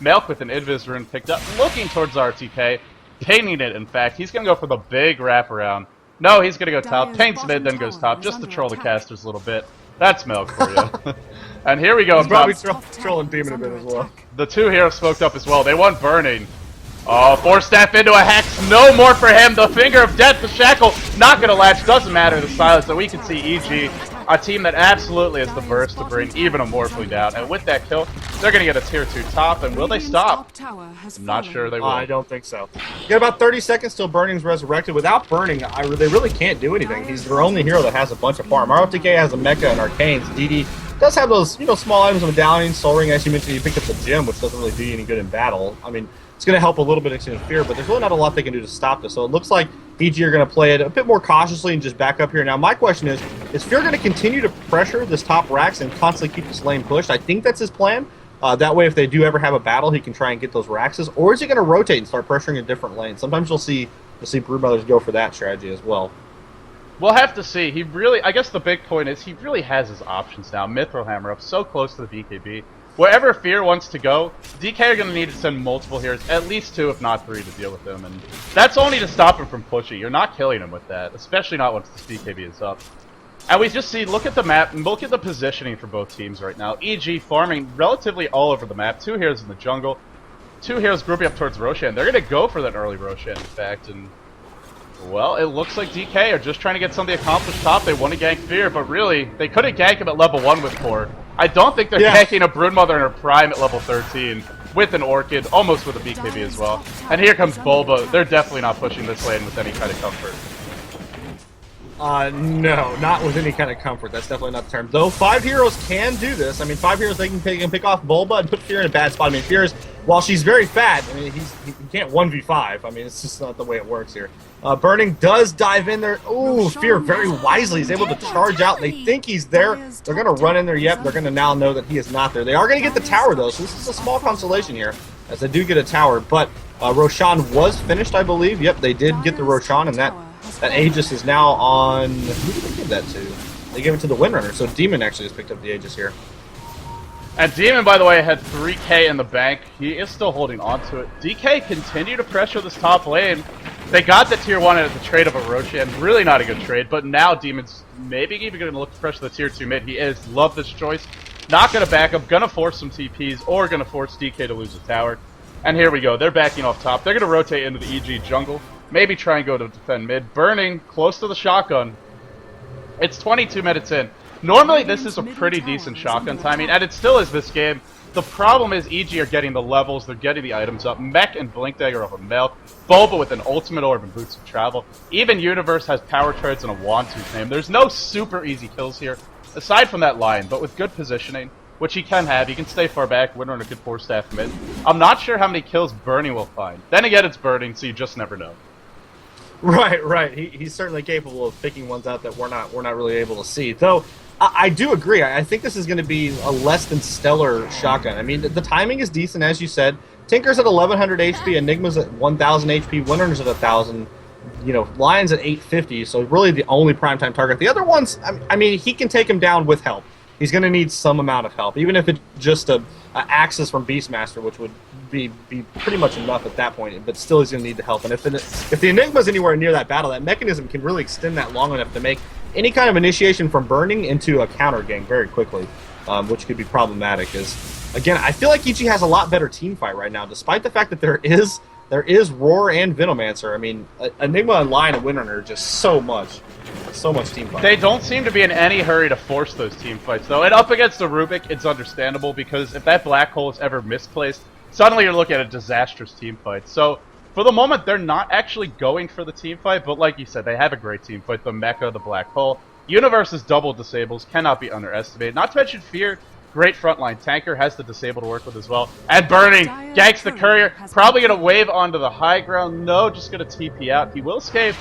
maelk with an Invis rune picked up, looking towards RTK. Painting it, in fact. He's going to go for the big wraparound. No, he's going to go top. Paints mid, then goes top, just to troll the casters a little bit. That's maelk for you. And here we go. He's probably trolling Demon a bit as well. The two heroes smoked up as well. They want Burning. Oh, force staff into a hex. No more for him. The finger of death, the shackle, not gonna latch. Doesn't matter. The silence. So we can see EG, a team that absolutely has the burst to bring even Amorphly down. And with that kill, they're gonna get a tier 2 top. And will they stop? I'm not sure they will. I don't think so. You got about 30 seconds till Burning's resurrected. Without Burning, they really can't do anything. He's their only hero that has a bunch of farm. rotk has a mecha and arcanes. DD does have those, small items of medallions, soul ring, as you mentioned. You picked up the gem, which doesn't really do you any good in battle. I mean, it's going to help a little bit in fear, but there's really not a lot they can do to stop this. So it looks like EG are going to play it a bit more cautiously and just back up here. Now, my question is Fear going to continue to pressure this top racks and constantly keep this lane pushed? I think that's his plan. That way, if they do ever have a battle, he can try and get those raxes. Or is he going to rotate and start pressuring a different lane? Sometimes you'll see Brood Brothers go for that strategy as well. We'll have to see. I guess the big point is he really has his options now. Mithril Hammer up so close to the BKB. Wherever Fear wants to go, DK are going to need to send multiple heroes, at least 2 if not 3 to deal with him, and that's only to stop him from pushing. You're not killing him with that, especially not once this BKB is up. And we just see, look at the map, and look at the positioning for both teams right now. EG farming relatively all over the map, 2 heroes in the jungle, 2 heroes grouping up towards Roshan. They're going to go for that early Roshan, in fact, and well, it looks like DK are just trying to get something accomplished top. They want to gank Fear, but really, they couldn't gank him at level 1 with Core. I don't think they're ganking a Broodmother in her prime at level 13 with an Orchid, almost with a BKB as well. And here comes Bulba. They're definitely not pushing this lane with any kind of comfort. No, not with any kind of comfort. That's definitely not the term. Though 5 heroes can do this. I mean, 5 heroes, they can pick off Bulba and put Fear in a bad spot. I mean, Fear is, while she's very fat, I mean, he can't 1v5. I mean, it's just not the way it works here. Burning does dive in there. Ooh, Fear very wisely is able to charge out. They think he's there. They're going to run in there. Yep, they're going to now know that he is not there. They are going to get the tower, though, so this is a small consolation here, as they do get a tower. But Roshan was finished, I believe. Yep, they did get the Roshan, and that Aegis is now on... Who did they give that to? They gave it to the Windrunner, so Demon actually has picked up the Aegis here. And Demon, by the way, had 3k in the bank. He is still holding on to it. DK continue to pressure this top lane. They got the tier 1 at the trade of a Roshan. Really not a good trade, but now Demon's maybe even going to look to pressure the tier 2 mid. He is. Love this choice. Not going to back up. Going to force some TPs or going to force DK to lose the tower. And here we go. They're backing off top. They're going to rotate into the EG jungle. Maybe try and go to defend mid. Burning close to the shotgun. It's 22 minutes in. Normally this is a pretty decent shotgun timing, and it still is this game. The problem is EG are getting the levels, they're getting the items up. Mech and Blink Dagger over maelk. Bulba with an ultimate orb and boots of travel. Even Universe has power treads and a wand to his name. There's no super easy kills here, aside from that line, but with good positioning, which he can have. He can stay far back, Windrunner could force staff mid. I'm not sure how many kills Burning will find. Then again, it's Burning, so you just never know. Right. He's certainly capable of picking ones out that we're not really able to see. Though I do agree. I think this is going to be a less than stellar shotgun. I mean, the timing is decent, as you said. Tinker's at 1100 HP, Enigma's at 1000 HP, Windrunner's at 1000. Lion's at 850. So really the only primetime target. The other ones, I mean, he can take him down with help. He's going to need some amount of help, even if it's just a Axis from Beastmaster, which would be pretty much enough at that point, but still he's going to need the help. And if the Enigma's anywhere near that battle, that mechanism can really extend that long enough to make any kind of initiation from Burning into a counter gank very quickly, which could be problematic. Again, I feel like EG has a lot better team fight right now, despite the fact that there is Roar and Venomancer. I mean, Enigma and Lion and Windrunner are just so much team fight. They don't seem to be in any hurry to force those team fights, though. And up against the Rubik, it's understandable, because if that black hole is ever misplaced, suddenly you're looking at a disastrous team fight. So, for the moment, they're not actually going for the team fight, but like you said, they have a great team fight. The Mecha, the black hole. Universe's double disables cannot be underestimated. Not to mention Fear, great frontline tanker, has the disable to work with as well. And Burning, ganks the courier, probably going to wave onto the high ground. No, just going to TP out. He will escape.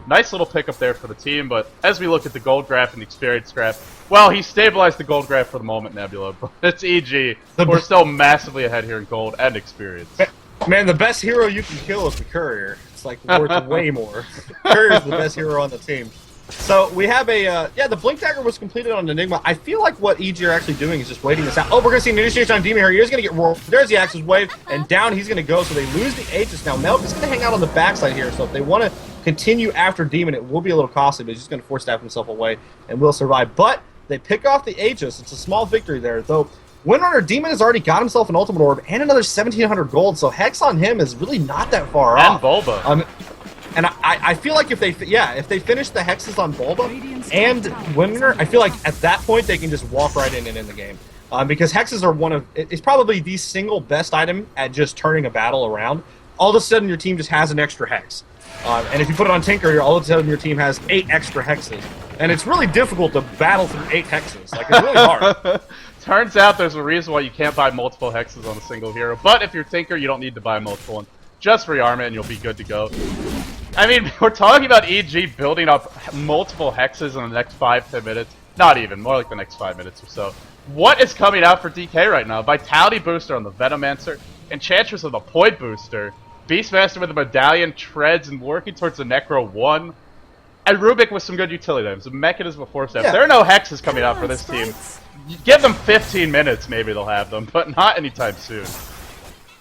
Nice little pickup there for the team, but as we look at the gold graph and the experience graph, well, he stabilized the gold graph for the moment, Nebula, but it's EG. We're still massively ahead here in gold and experience. Man, the best hero you can kill is the courier. It's like worth way more. Courier is the best hero on the team. So we have the Blink Dagger was completed on Enigma. I feel like what EG are actually doing is just waiting this out. Oh, we're going to see an initiation on Demon here. He's going to get rolled. There's the Axis Wave, and down he's going to go. So they lose the Aegis. Now maelk is going to hang out on the backside here. So if they want to continue after Demon, it will be a little costly, but he's just going to force staff himself away and will survive. But they pick off the Aegis. It's a small victory there, though. Windrunner Demon has already got himself an Ultimate Orb and another 1,700 gold, so Hex on him is really not that far off. And Bulba. And I feel like if they finish the Hexes on Bulba and Windrunner, I feel like at that point they can just walk right in and in the game. Because Hexes are it's probably the single best item at just turning a battle around. All of a sudden your team just has an extra Hex. And if you put it on Tinker, all of a sudden your team has 8 extra Hexes. And it's really difficult to battle through 8 Hexes. Like, it's really hard. Turns out there's a reason why you can't buy multiple Hexes on a single hero. But if you're Tinker, you don't need to buy multiple ones. Just rearm it and you'll be good to go. I mean, we're talking about EG building up multiple Hexes in the next 5-10 minutes. Not even, more like the next 5 minutes or so. What is coming out for DK right now? Vitality booster on the Venomancer, Enchantress with a point booster, Beastmaster with a medallion, treads, and working towards the Necro 1, and Rubik with some good utility items. The Mechanism of Force Step. There are no Hexes coming out for this team. You give them 15 minutes, maybe they'll have them, but not anytime soon.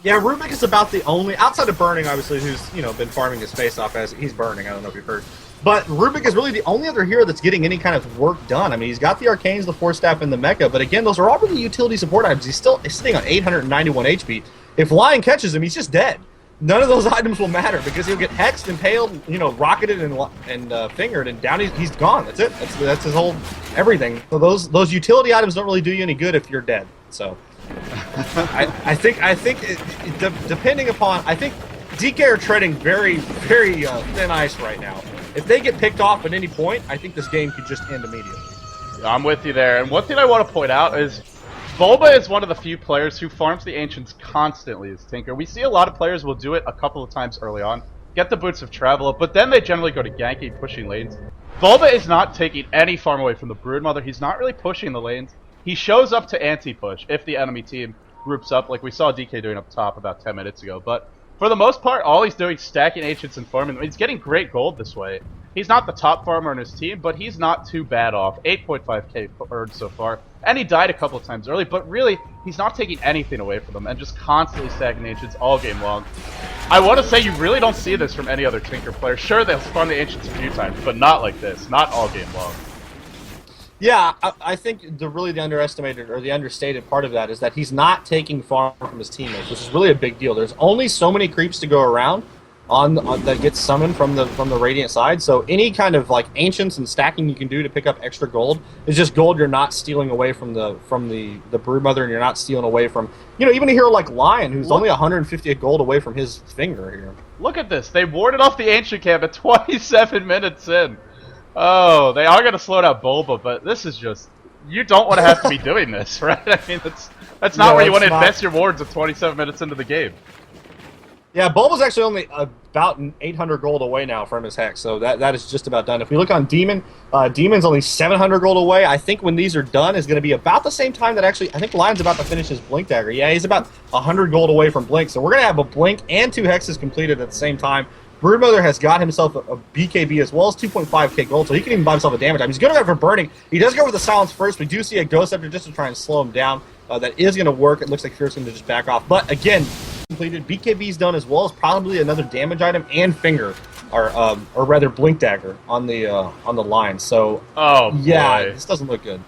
Yeah, Rubik is about the only, outside of Burning, obviously, who's, been farming his face off as he's Burning, I don't know if you've heard. But Rubik is really the only other hero that's getting any kind of work done. I mean, he's got the Arcanes, the Force Staff, and the Mecha, but again, those are all really utility support items. He's still sitting on 891 HP. If Lion catches him, he's just dead. None of those items will matter because he'll get hexed, impaled, rocketed, and fingered, and down he's gone. That's it. That's his whole everything. So those utility items don't really do you any good if you're dead. So I think depending upon, I think DK are treading very, very thin ice right now. If they get picked off at any point, I think this game could just end immediately. I'm with you there. And one thing I want to point out is Bulba is one of the few players who farms the Ancients constantly as Tinker. We see a lot of players will do it a couple of times early on, get the Boots of Travel, but then they generally go to ganking, pushing lanes. Bulba is not taking any farm away from the Broodmother. He's not really pushing the lanes. He shows up to anti-push if the enemy team groups up, like we saw DK doing up top about 10 minutes ago. But for the most part, all he's doing is stacking Ancients and farming. He's getting great gold this way. He's not the top farmer in his team, but he's not too bad off. 8.5k earned so far. And he died a couple of times early, but really, he's not taking anything away from them and just constantly stacking Ancients all game long. I want to say you really don't see this from any other Tinker player. Sure, they'll farm the Ancients a few times, but not like this. Not all game long. Yeah, I think the underestimated or the understated part of that is that he's not taking farm from his teammates, which is really a big deal. There's only so many creeps to go around on that gets summoned from the Radiant side, so any kind of like Ancients and stacking you can do to pick up extra gold is just gold you're not stealing away from the Broodmother, and you're not stealing away from even a hero like Lion, who's only 150 gold away from his finger here. Look at this! They warded off the Ancient camp at 27 minutes in. Oh, they are going to slow down Bulba, but this is just... You don't want to have to be doing this, right? I mean, that's not where you want to invest your wards at 27 minutes into the game. Yeah, Bulba's actually only about 800 gold away now from his Hex, so that is just about done. If we look on Demon, Demon's only 700 gold away. I think when these are done is going to be about the same time that actually... I think Lion's about to finish his Blink Dagger. Yeah, he's about 100 gold away from Blink, so we're going to have a Blink and 2 Hexes completed at the same time. Broodmother has got himself a BKB as well as 2.5k gold, so he can even buy himself a damage item. He's going to go for Burning. He does go for the Silence first. We do see a Ghost Scepter just to try and slow him down. That is going to work. It looks like Fear's going to just back off. But again, completed. BKB's done as well as probably another damage item and Finger, or rather Blink Dagger on the line. So yeah, this doesn't look good.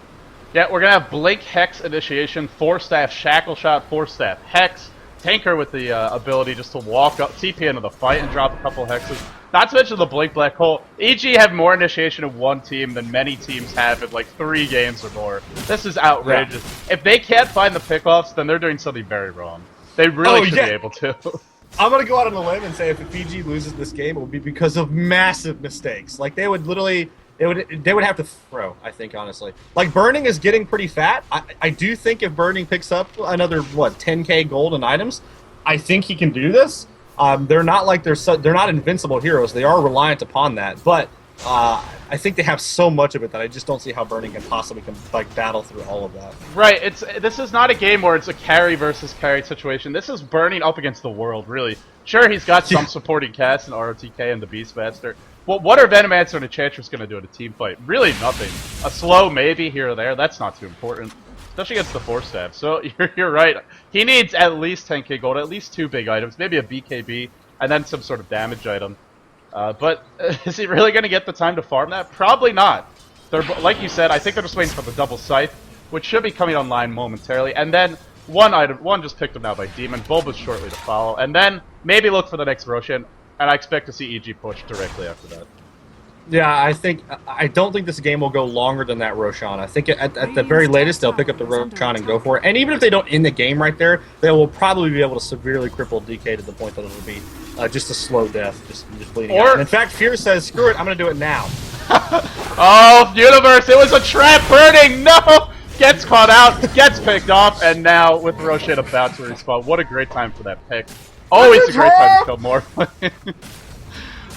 Yeah, we're going to have Blink Hex Initiation, Force Staff, Shackle Shot, Force Staff, Hex. Tinker with the ability just to walk up, TP into the fight and drop a couple Hexes. Not to mention the Blink Black Hole. EG have more initiation in one team than many teams have in like 3 games or more. This is outrageous. Yeah. If they can't find the pickoffs, then they're doing something very wrong. They really should be able to. I'm going to go out on a limb and say if EG loses this game, it will be because of massive mistakes. Like, they would literally... They would have to throw, I think, honestly. Like, Burning is getting pretty fat. I do think if Burning picks up another, 10k gold in items, I think he can do this. They're not like they're not invincible heroes. They are reliant upon that. But I think they have so much of it that I just don't see how Burning can possibly battle through all of that. Right. This is not a game where it's a carry versus carry situation. This is Burning up against the world, really. Sure, he's got some supporting cast in ROTK and the Beastmaster. Well, what are Venomancer and Enchantress going to do in a team fight? Really nothing. A slow maybe here or there, that's not too important. Especially against the Force Staff. So you're right. He needs at least 10k gold, at least 2 big items, maybe a BKB, and then some sort of damage item. But is he really going to get the time to farm that? Probably not. Like you said, I think they're just waiting for the double scythe. which should be coming online momentarily. And then one just picked up now by Demon. Bulba's shortly to follow. And then maybe look for the next Roshan. And I expect to see EG push directly after that. Yeah, I don't think this game will go longer than that Roshan. I think at the very latest they'll pick up the Roshan and go for it. And even if they don't end the game right there, they will probably be able to severely cripple DK to the point that it'll be just a slow death, just bleeding out. And in fact, Fear says, "Screw it, I'm going to do it now." Oh, Universe! It was a trap burning. No, gets caught out, gets picked off, and now with Roshan about to respawn. What a great time for that pick! Always a great time to kill more.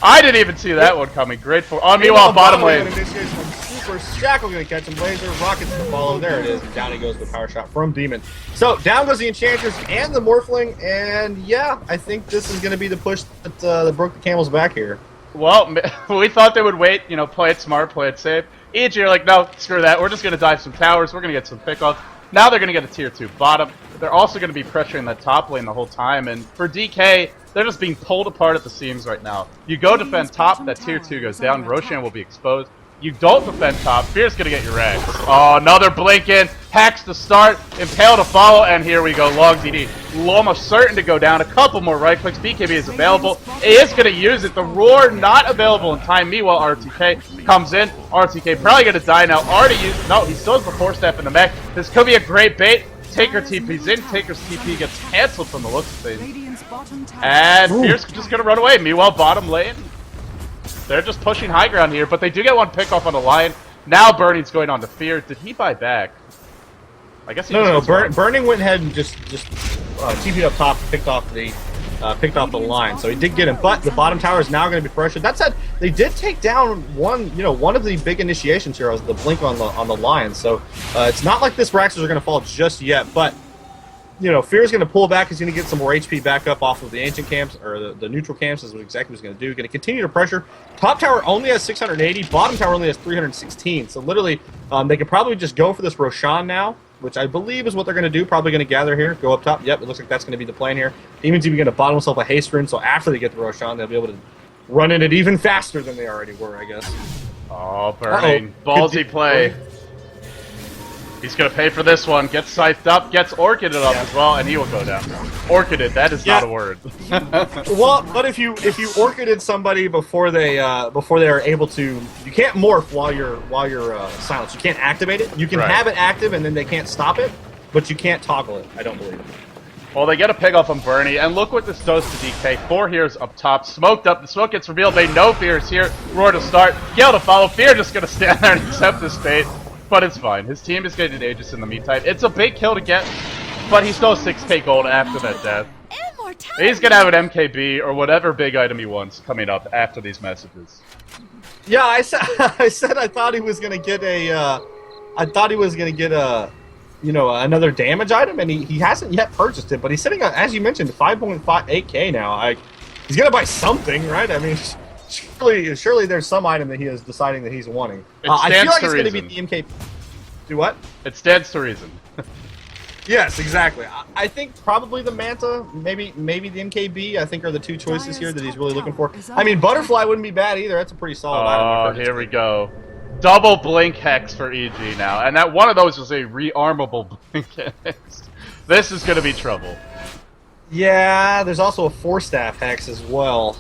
I didn't even see that one coming. Great for meanwhile, bottom lane. Super Shackle gonna catch him. Laser Rockets to follow. There it is. And down he goes with the power shot from Demon. So down goes the Enchantress and the Morphling, and yeah, I think this is gonna be the push that broke the camel's back here. Well, we thought they would wait. You know, play it smart, play it safe. EG are like, no, screw that. We're just gonna dive some towers. We're gonna get some pickoffs. Now they're gonna get a tier 2 bottom. They're also gonna be pressuring that top lane the whole time, and for DK. They're just being pulled apart at the seams right now. You go defend top, that tier 2 goes down, Roshan will be exposed. You don't defend top, Fear's gonna get your rags. Oh, another blink in, Hex to start, Impale to follow, and here we go, Long DD. Almost certain to go down, a couple more right clicks, BKB is available. He is gonna use it, the Roar not available in time, meanwhile RTK comes in. RTK probably gonna die now, already used, no, he still has the 4-step in the mech. This could be a great bait. Taker TP's in, Taker's TP gets cancelled from the looks of things. And Fierce just gonna run away. Meanwhile, bottom lane, they're just pushing high ground here, but they do get one pick off on the Lion. Now Burning's going on to Fear. Did he buy back? I guess he no. Burning went ahead and just TP'd up top, picked off the line. So he did get him, but the bottom tower is now going to be pressured. That said, they did take down one of the big initiations heroes, the blink on the Lion. So it's not like this Raxers are going to fall just yet, but Fear's going to pull back. He's going to get some more HP back up off of the ancient camps, or the neutral camps is what exactly he's going to do. Going to continue to pressure. Top tower only has 680. Bottom tower only has 316. So literally, they could probably just go for this Roshan now, which I believe is what they're going to do. Probably going to gather here, go up top. Yep, it looks like that's going to be the plan here. Demon's even going to bottom himself a haste rune, so after they get the Roshan, they'll be able to run in it even faster than they already were, I guess. Oh, Burning. Ballsy play. He's going to pay for this one. Gets scythed up, gets orchided up as well, and he will go down. Orchided, that is not a word. Well, but if you orchided somebody before they are able to, you can't morph while you're silenced. You can't activate it. You can have it active, and then they can't stop it, but you can't toggle it. I don't believe it. Well, they get a pick off on Bernie, and look what this does to DK. 4 heroes up top, smoked up, the smoke gets revealed, they know Fear is here, Roar to start, Gale to follow, Fear just gonna stand there and accept this fate, but it's fine. His team is getting Aegis in the meantime. It's a big kill to get, but he still has 6k gold after that death. He's gonna have an MKB, or whatever big item he wants, coming up after these messages. Yeah, I said I thought he was gonna get another damage item, and he hasn't yet purchased it, but he's sitting on, as you mentioned, 5.8k now. He's gonna buy something, right? I mean, surely there's some item that he is deciding that he's wanting. I feel like it's gonna be the MK. Do what? It stands to reason. Yes, exactly. I think probably the Manta, maybe the MKB, I think are the two choices here that he's really looking for. I mean, Butterfly wouldn't be bad either. That's a pretty solid item. Oh, here we go. Double blink hex for EG now, and that one of those is a rearmable blink hex. This is gonna be trouble. Yeah, there's also a 4-staff hex as well,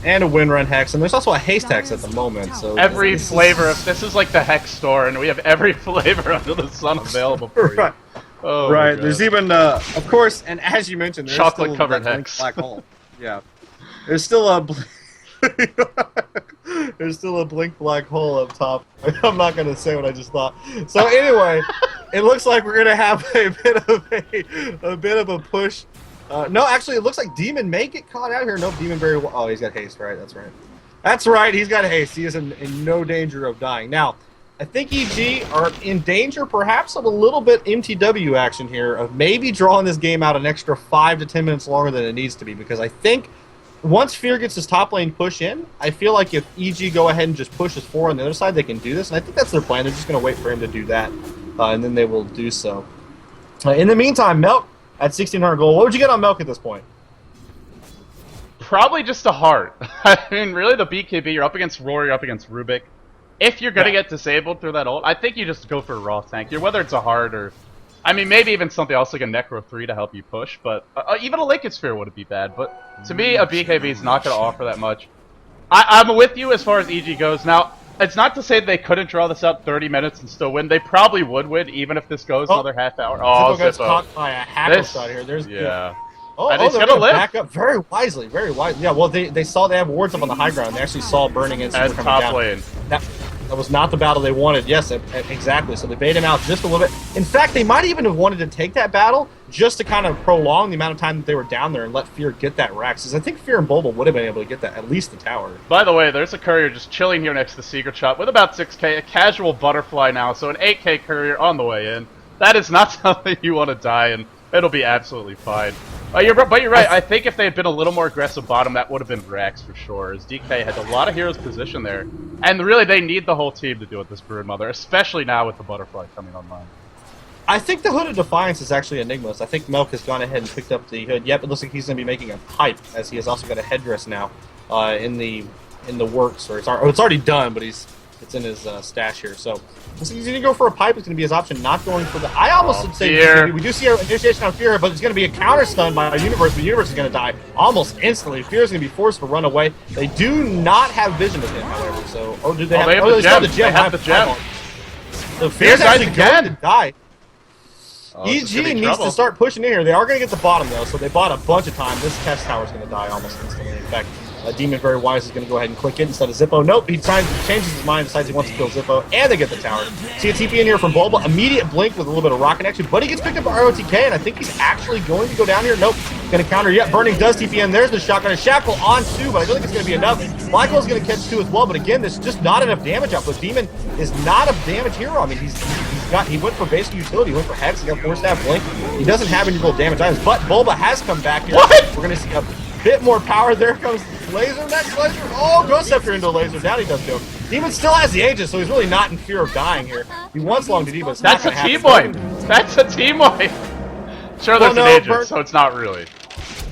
and a windrun hex, and there's also a haste hex at the moment. So every flavor of this is like the hex store, and we have every flavor under the sun available for you. Right. Oh, right. There's even, of course, and as you mentioned, there's chocolate covered hex black hole. Yeah. There's still a. There's still a blink black hole up top. I'm not going to say what I just thought. So anyway, it looks like we're going to have a bit of a push. No, actually, it looks like Demon may get caught out here. Nope, Demon very well. Oh, he's got haste, right? That's right. That's right, he's got haste. He is in no danger of dying. Now, I think EG are in danger perhaps of a little bit MTW action here, of maybe drawing this game out an extra 5 to 10 minutes longer than it needs to be, because I think once Fear gets his top lane push in, I feel like if EG go ahead and just push his 4 on the other side, they can do this, and I think that's their plan. They're just going to wait for him to do that, and then they will do so. In the meantime, maelk at 1,600 gold. What would you get on maelk at this point? Probably just a heart. I mean, really, the BKB, you're up against Roar, you're up against Rubik. if you're going to get disabled through that ult, I think you just go for a raw tank here, whether it's a hard or... I mean, maybe even something else like a Necro 3 to help you push, but even a Liquid Sphere wouldn't be bad. But to me, a BKB is not going to offer that much. I'm with you as far as EG goes. Now, it's not to say they couldn't draw this out 30 minutes and still win. They probably would win, even if this goes another half hour. Oh, Zippo gets caught by a hackle shot here. There's they're gonna back up very wisely, very wisely. Yeah, well, they saw they have wards up on the high ground. They actually saw Burning and Super coming down. Lane. That was not the battle they wanted. Yes, exactly. So they bait him out just a little bit. In fact, they might even have wanted to take that battle just to kind of prolong the amount of time that they were down there and let Fear get that Rax. Because I think Fear and bulba would have been able to get that, at least the tower. By the way, there's a courier just chilling here next to the Secret Shop with about 6k, a casual butterfly now, so an 8k courier on the way in. That is not something you want to die in. It'll be absolutely fine. But you're right. I think if they had been a little more aggressive bottom, that would have been Rax for sure. As DK had a lot of heroes positioned there. And really, they need the whole team to deal with this Broodmother, especially now with the Butterfly coming online. I think the Hood of Defiance is actually Enigma's. I think maelk has gone ahead and picked up the Hood. Yep, it looks like he's going to be making a pipe, as he has also got a headdress now in the works. Or it's already done, but it's in his stash here. So he's going to go for a pipe. It's going to be his option, not going for the... I almost would say we do see an initiation on Fear, but it's going to be a counter stun by Universe, but Universe is going to die almost instantly. Fear is going to be forced to run away. They do not have vision of him, however. So, do they have... They have the gem. They have the gem. So Fear's actually going to die. EG needs to start pushing in here. They are going to get the bottom, though, so they bought a bunch of time. This test tower is going to die almost instantly. In fact, Demon very wise is going to go ahead and click it instead of Zippo. Nope, he changes his mind, decides he wants to kill Zippo, and they get the tower. See a TP in here from bulba. Immediate blink with a little bit of rocket action, but he gets picked up by rotk, and I think he's actually going to go down here. Nope, going to counter. Yep, Burning does TP in. There's the shotgun. A shackle on 2, but I don't think it's going to be enough. Black Hole's going to catch 2 as well, but again, there's just not enough damage output. Demon is not a damage hero. I mean, he went for basic utility. He went for Hex. He got 4-staff blink. He doesn't have any real damage items, but bulba has come back here. What? We're going to see a bit more power. There comes laser. Next laser. Oh, Ghost Scepter into a laser. Down he does go. Demon still has the Aegis, so he's really not in fear of dying here. He wants long DD, but it's not going to happen. That's a team wipe. Sure, there's an Aegis, so it's not really.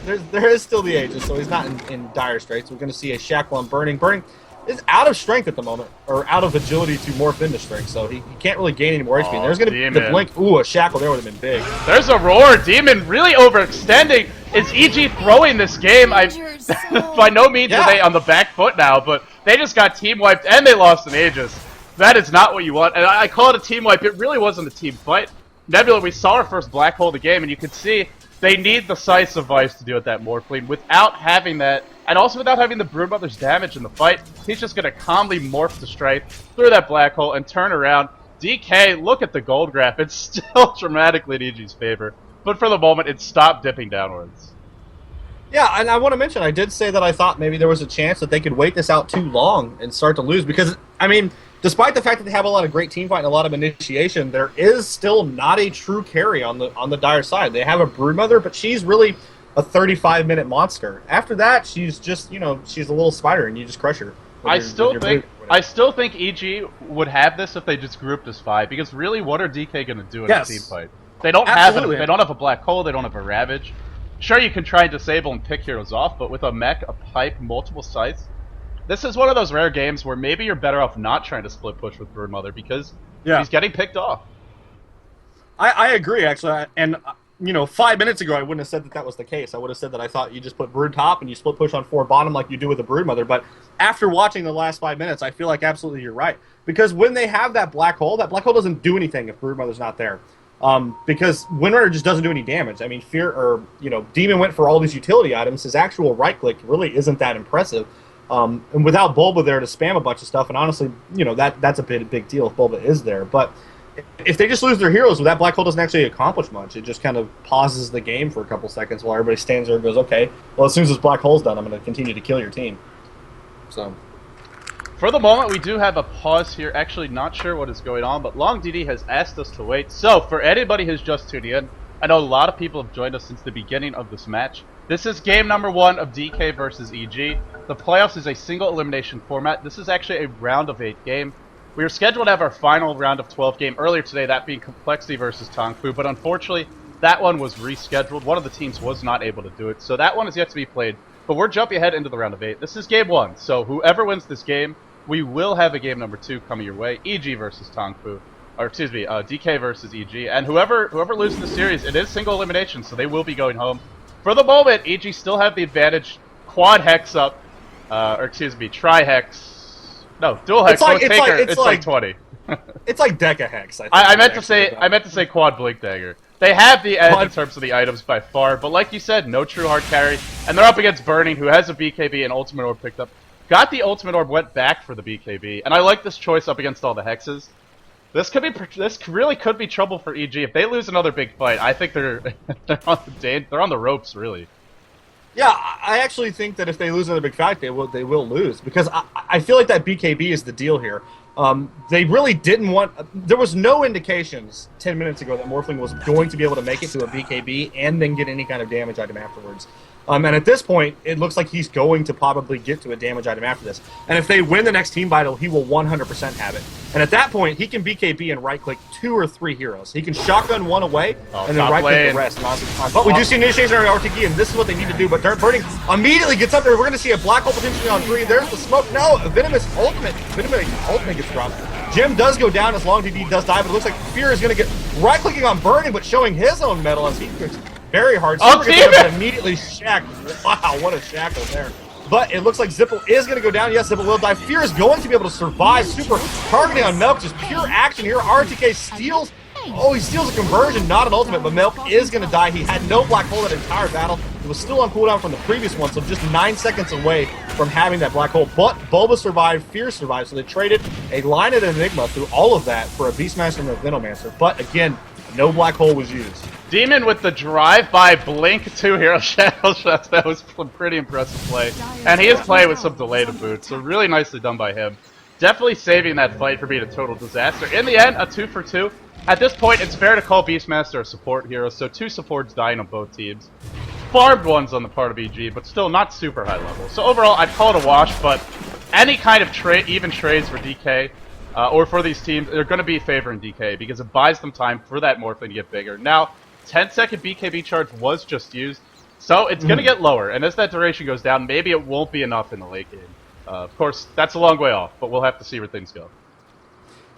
There is still the Aegis, so he's not in dire straits. We're going to see a shackle on Burning. Burning is out of strength at the moment, or out of agility to morph into strength, so he can't really gain any more HP. There's going to be the blink. Ooh, a shackle there would have been big. There's a roar. Demon really overextending. Is EG throwing this game? By no means are they on the back foot now, but they just got team wiped and they lost an Aegis. That is not what you want, and I call it a team wipe. It really wasn't a team fight. Nebula, we saw our first black hole of the game, and you could see they need the Scythe of Vice to deal with that Morphling. Without having that, and also without having the Broodmother's damage in the fight, he's just going to calmly morph to strength through that black hole and turn around. DK, look at the gold graph. It's still dramatically in EG's favor, but for the moment, it stopped dipping downwards. Yeah, and I want to mention, I did say that I thought maybe there was a chance that they could wait this out too long and start to lose, because, I mean, despite the fact that they have a lot of great team fight and a lot of initiation, there is still not a true carry on the Dire side. They have a Broodmother, but she's really a 35-minute monster. After that, she's just, she's a little spider, and you just crush her. I still think EG would have this if they just grouped as 5, because really, what are DK going to do in a team fight? They don't have it. They don't have a black hole. They don't have a Ravage. Sure, you can try and disable and pick heroes off, but with a mech, a pipe, multiple sites, this is one of those rare games where maybe you're better off not trying to split push with Broodmother because he's getting picked off. I agree, actually. And, 5 minutes ago, I wouldn't have said that was the case. I would have said that I thought you just put Brood top and you split push on 4 bottom like you do with the Broodmother. But after watching the last 5 minutes, I feel like absolutely you're right. Because when they have that black hole doesn't do anything if Broodmother's not there. Because Windrunner just doesn't do any damage. I mean, Demon went for all these utility items. His actual right-click really isn't that impressive. And without bulba there to spam a bunch of stuff, and honestly, that's a big deal if bulba is there. But if they just lose their heroes, that black hole doesn't actually accomplish much. It just kind of pauses the game for a couple seconds while everybody stands there and goes, okay, well, as soon as this black hole's done, I'm going to continue to kill your team. So... For the moment, we do have a pause here. Actually, not sure what is going on, but Long DD has asked us to wait. So, for anybody who's just tuning in, I know a lot of people have joined us since the beginning of this match. This is game number 1 of DK versus EG. The playoffs is a single elimination format. This is actually a round of 8 game. We were scheduled to have our final round of 12 game earlier today, that being Complexity versus Tongfu, but unfortunately, that one was rescheduled. One of the teams was not able to do it, so that one is yet to be played. But we're jumping ahead into the round of 8. This is game 1, so whoever wins this game we will have a game number 2 coming your way. EG versus Tongfu. Or excuse me, DK versus EG. And whoever loses the series, it is single elimination, so they will be going home. For the moment, EG still have the advantage. Quad hex up. Or excuse me, tri-hex. No, dual hex. It's like 20. It's like Deca hex. I meant to say quad blink dagger. They have the edge in terms of the items by far, but like you said, no true hard carry, and they're up against Burning, who has a BKB and Ultimate Orb picked up. Got the Ultimate Orb, went back for the BKB, and I like this choice up against all the hexes. This really could be trouble for EG if they lose another big fight. I think they're on the ropes, really. Yeah, I actually think that if they lose another big fight, they will lose, because I feel like that BKB is the deal here. They really didn't want. There was no indications 10 minutes ago that Morphling was going to be able to make it to a BKB and then get any kind of damage item afterwards. And at this point, it looks like he's going to probably get to a damage item after this. And if they win the next team battle, he will 100% have it. And at that point, he can BKB and right-click 2 or 3 heroes. He can shotgun one away and then right-click the rest. But we do see initiation on rotk, and this is what they need to do. But Burning immediately gets up there. We're going to see a black hole potentially on 3. There's the smoke. No, Venomous ultimate gets dropped. Jim does go down as long as he does die, but it looks like Fear is going to get right-clicking on Burning, but showing his own metal as he gets very hard. Oh, damn it! Immediately shackled. Wow, what a shackle there. But it looks like Zippo is going to go down. Yes, Zippo will die. Fear is going to be able to survive. Super targeting on maelk. Just pure action here. rotk steals. Oh, he steals a conversion, not an ultimate, but maelk is going to die. He had no black hole that entire battle. It was still on cooldown from the previous one, so just 9 seconds away from having that black hole. But Bulba survived, Fear survived, so they traded a line at Enigma through all of that for a Beastmaster and a Venomancer. But again, no black hole was used. Demon with the drive-by blink 2 hero shadow shots. That was a pretty impressive play. And he is playing with some delay to boot, so really nicely done by him. Definitely saving that fight from being a total disaster. In the end, a 2 for 2. At this point, it's fair to call Beastmaster a support hero, so 2 supports dying on both teams. Farmed ones on the part of EG, but still not super high level. So overall, I'd call it a wash, but any kind of even trades for DK, or for these teams, they're going to be favoring DK, because it buys them time for that Morphling to get bigger. Now, 10-second BKB charge was just used, so it's going to get lower, and as that duration goes down, maybe it won't be enough in the late game. Of course, that's a long way off, but we'll have to see where things go.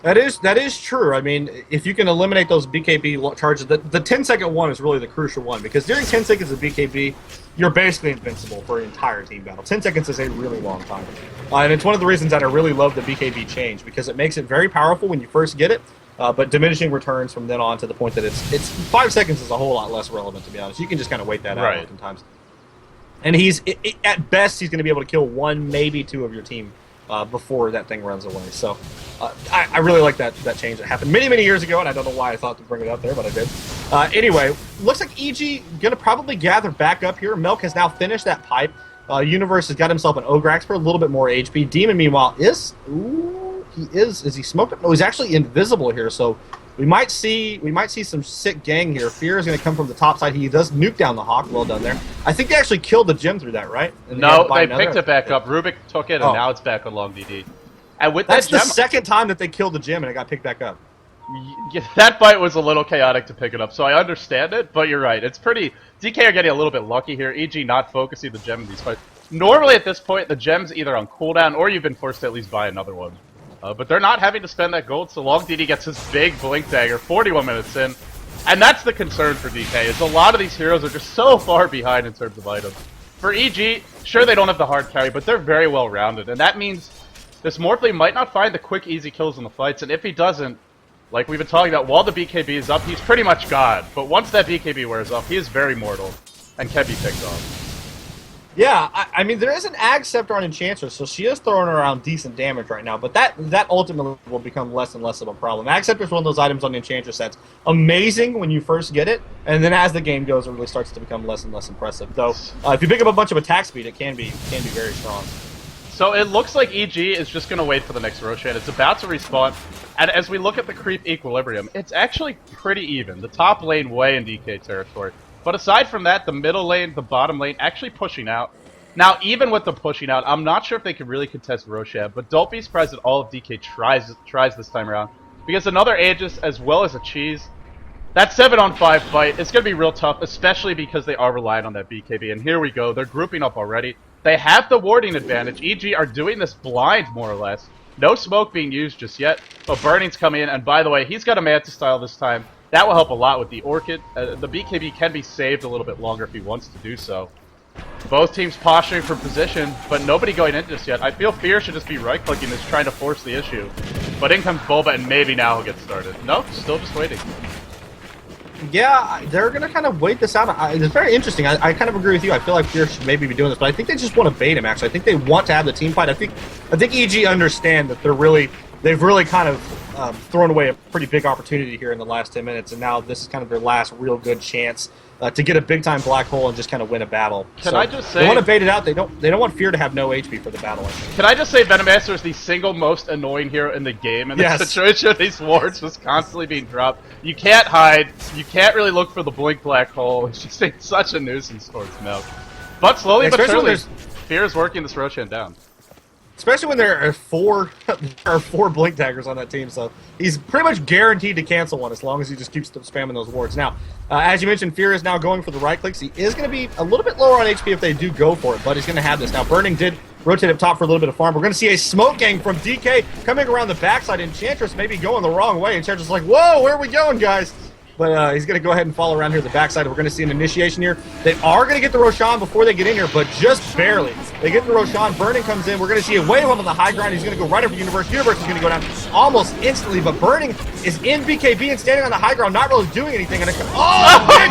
That is true. I mean, if you can eliminate those BKB charges, the 10-second one is really the crucial one, because during 10 seconds of BKB, you're basically invincible for an entire team battle. 10 seconds is a really long time. And it's one of the reasons that I really love the BKB change, because it makes it very powerful when you first get it, but diminishing returns from then on to the point that it's 5 seconds is a whole lot less relevant, to be honest. You can just kind of wait that out oftentimes. And at best, he's going to be able to kill 1, maybe 2 of your team before that thing runs away. So I really like that change that happened many, many years ago, and I don't know why I thought to bring it up there, but I did. Anyway, looks like EG going to probably gather back up here. maelk has now finished that pipe. Universe has got himself an Ograx for a little bit more HP. Demon, meanwhile, is he smoked up? No, he's actually invisible here, so we might see some sick gang here. Fear is going to come from the top side. He does nuke down the Hawk. Well done there. I think they actually killed the gem through that, right? No, they picked it back up. Rubik took it, and now it's back on long DD. And with that's the second time that they killed the gem, and it got picked back up. Yeah, that fight was a little chaotic to pick it up, so I understand it, but you're right. It's pretty... DK are getting a little bit lucky here. EG not focusing the gem in these fights. Normally at this point, the gem's either on cooldown, or you've been forced to at least buy another one. But they're not having to spend that gold, so long DD gets his big blink dagger 41 minutes in. And that's the concern for DK, is a lot of these heroes are just so far behind in terms of items. For EG, sure they don't have the hard carry, but they're very well rounded, and that means this Morphling might not find the quick, easy kills in the fights, and if he doesn't, like we've been talking about, while the BKB is up, he's pretty much God. But once that BKB wears off, he is very mortal and can be picked off. Yeah, I mean, there is an Ag Scepter on Enchantress, so she is throwing around decent damage right now, but that ultimately will become less and less of a problem. Ag Scepter is one of those items on the Enchantress that's amazing when you first get it, and then as the game goes, it really starts to become less and less impressive. Though, if you pick up a bunch of attack speed, it can be very strong. So it looks like EG is just going to wait for the next Roshan. It's about to respawn, and as we look at the creep equilibrium, it's actually pretty even. The top lane way in DK territory. But aside from that, the middle lane, the bottom lane, actually pushing out. Now, even with them pushing out, I'm not sure if they can really contest Roshan, but don't be surprised that all of DK tries this time around. Because another Aegis, as well as a Cheese, that 7-on-5 fight is going to be real tough, especially because they are relying on that BKB. And here we go, they're grouping up already. They have the warding advantage. EG are doing this blind, more or less. No smoke being used just yet, but Burning's coming in, and by the way, he's got a Manta style this time. That will help a lot with the Orchid. The BKB can be saved a little bit longer if he wants to do so. Both teams posturing for position, but nobody going into this yet. I feel Fear should just be right-clicking this, trying to force the issue. But in comes Bulba, and maybe now he'll get started. Nope, still just waiting. Yeah, they're going to kind of wait this out. It's very interesting. I kind of agree with you. I feel like Fear should maybe be doing this, but I think they just want to bait him, actually. I think they want to have the team fight. I think EG understand that they've really kind of thrown away a pretty big opportunity here in the last 10 minutes, and now this is kind of their last real good chance to get a big-time black hole and just kind of win a battle. Can I just say... They want to bait it out. They don't want Fear to have no HP for the battle. Can I just say Venomancer is the single most annoying hero in the game in this situation? These wards just constantly being dropped. You can't hide. You can't really look for the blink black hole. It's just such a nuisance towards maelk. But slowly but surely, Fear is working this Roshan down. Especially when there are four blink daggers on that team, so he's pretty much guaranteed to cancel one as long as he just keeps spamming those wards. Now, as you mentioned, Fear is now going for the right clicks. He is going to be a little bit lower on HP if they do go for it, but he's going to have this. Now, Burning did rotate up top for a little bit of farm. We're going to see a smoke gang from DK coming around the backside. Enchantress maybe going the wrong way. Enchantress is like, whoa, where are we going, guys? But he's going to go ahead and follow around here the backside. We're going to see an initiation here. They are going to get the Roshan before they get in here, but just barely. They get the Roshan. Burning comes in. We're going to see a wave up on the high ground. He's going to go right over Universe. Universe is going to go down almost instantly, but Burning is in BKB and standing on the high ground, not really doing anything. And big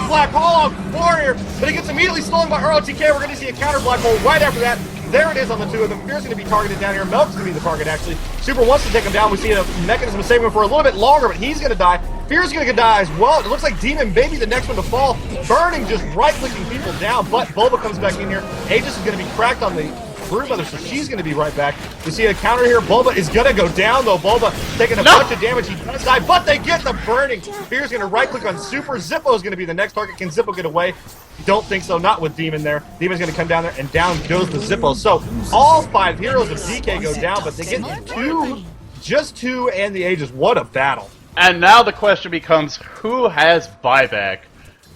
black hole on Warrior, but he gets immediately stolen by rotk. We're going to see a counter black hole right after that. There it is on the two of them. Fear's going to be targeted down here. maelk's going to be the target, actually. Super wants to take him down. We see a mechanism saving him for a little bit longer, but he's going to die. Fear's going to die as well. It looks like Demon may be the next one to fall. Burning just right-clicking people down, but Bulba comes back in here. Aegis is going to be cracked on the Broodmother, so she's going to be right back. We see a counter here. Bulba is going to go down, though. Bulba taking a bunch of damage. He does die, but they get the Burning. Fear's going to right-click on Super. Zippo is going to be the next target. Can Zippo get away? Don't think so, not with Demon there. Demon's going to come down there, and down goes the Zippo. So all 5 heroes of DK go down, but they get just two, and the Aegis. What a battle. And now the question becomes, who has buyback?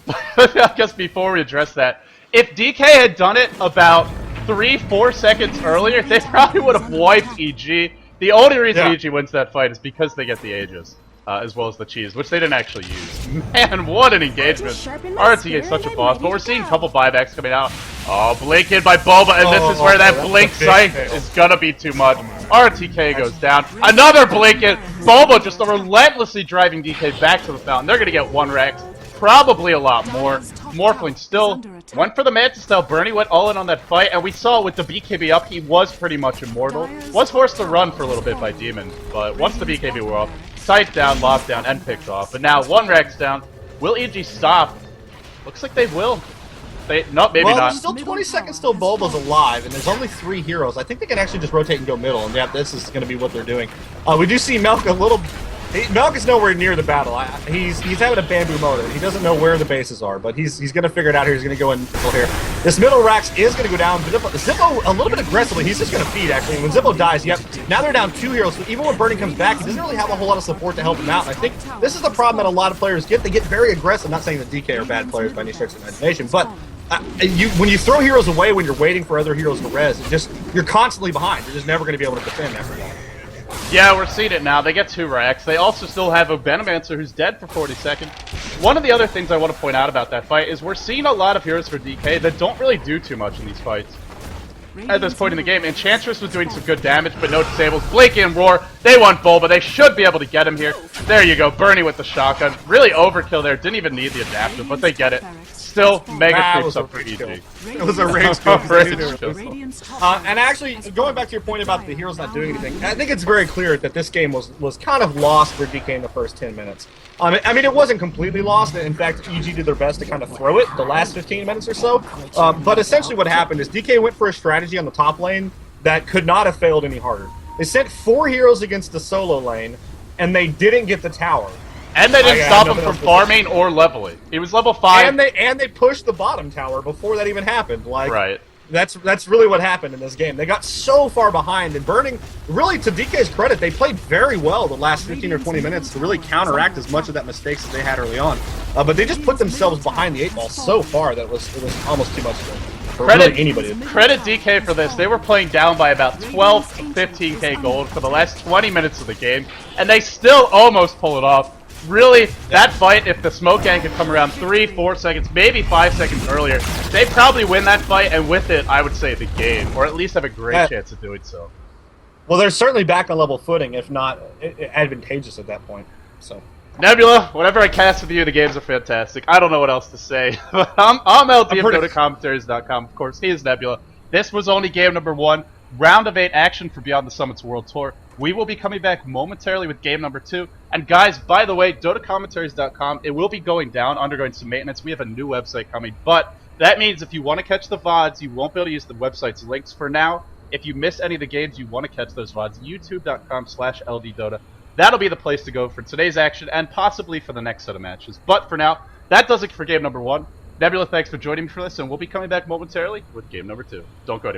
I guess before we address that, if DK had done it about 3-4 seconds earlier, they probably would have wiped EG. The only reason EG wins that fight is because they get the Aegis. As well as the cheese, which they didn't actually use. Man, what an engagement. rotk is such a boss, but we're seeing a couple buybacks coming out. Oh, blink in by Bulba, and this is where that blink sight is gonna be too much. rotk goes down. Another blink in. Bulba just relentlessly driving DK back to the fountain. They're gonna get 1 Rex, probably a lot more. Morphling still went for the Manta style. Bernie went all in on that fight, and we saw with the BKB up, he was pretty much immortal. Was forced to run for a little bit by Demon, but once the BKB were off, sight down, lockdown, and picked off. But now 1 Rex down. Will EG stop? Looks like they will. No, maybe not. There's still 20 seconds till Bulba's alive, and there's only 3 heroes. I think they can actually just rotate and go middle, and yeah, this is going to be what they're doing. We do see maelk a little... maelk is nowhere near the battle. He's having a bamboo motor. He doesn't know where the bases are, but he's going to figure it out here. He's going to go in middle here. This middle Rax is going to go down. Zippo, a little bit aggressively, he's just going to feed, actually. When Zippo dies, now they're down 2 heroes. So even when Burning comes back, he doesn't really have a whole lot of support to help him out. And I think this is the problem that a lot of players get. They get very aggressive. I'm not saying that DK are bad players by any stretch of the imagination, but when you throw heroes away when you're waiting for other heroes to res, you're constantly behind. You're just never going to be able to defend after that. Yeah, we're seeing it now. They get 2 Racks. They also still have a Venomancer who's dead for 40 seconds. One of the other things I want to point out about that fight is we're seeing a lot of heroes for DK that don't really do too much in these fights. At this point in the game, Enchantress was doing some good damage, but no disables. Blink and Roar, they want Bulba. They should be able to get him here. There you go, Bernie with the shotgun. Really overkill there. Didn't even need the adaptive, but they get it. Still, mega creeps up for EG. It was a rage kill. And actually, going back to your point about the heroes not doing anything, I think it's very clear that this game was kind of lost for DK in the first 10 minutes. I mean, it wasn't completely lost. In fact, EG did their best to kind of throw it the last 15 minutes or so. But essentially what happened is DK went for a strategy on the top lane that could not have failed any harder. They sent 4 heroes against the solo lane, and they didn't get the tower. And they didn't stop him from farming or leveling. He was level 5. And they pushed the bottom tower before that even happened. Like, right. That's really what happened in this game. They got so far behind, and Burning, really to DK's credit, they played very well the last 15 or 20 minutes to really counteract as much of that mistakes that they had early on. But they just put themselves behind the 8 ball so far that it was almost too much for them. for really anybody. Credit DK for this. They were playing down by about 12 to 15k gold for the last 20 minutes of the game, and they still almost pull it off. Really, that fight, if the smoke gang could come around 3-4 seconds, maybe 5 seconds earlier, they'd probably win that fight, and with it, I would say the game, or at least have a great chance of doing so. Well, they're certainly back on level footing, if not advantageous at that point. So, Nebula, whenever I cast with you, the games are fantastic. I don't know what else to say. I'm LD of dotacommentaries.com. Of course, he is Nebula. This was only game number 1. Round of 8 action for Beyond the Summits World Tour. We will be coming back momentarily with game number 2. And guys, by the way, dotacommentaries.com, it will be going down, undergoing some maintenance. We have a new website coming. But that means if you want to catch the VODs, you won't be able to use the website's links for now. If you miss any of the games you want to catch those VODs, youtube.com/LDdota. That'll be the place to go for today's action and possibly for the next set of matches. But for now, that does it for game number 1. Nebula, thanks for joining me for this, and we'll be coming back momentarily with game number 2. Don't go anywhere.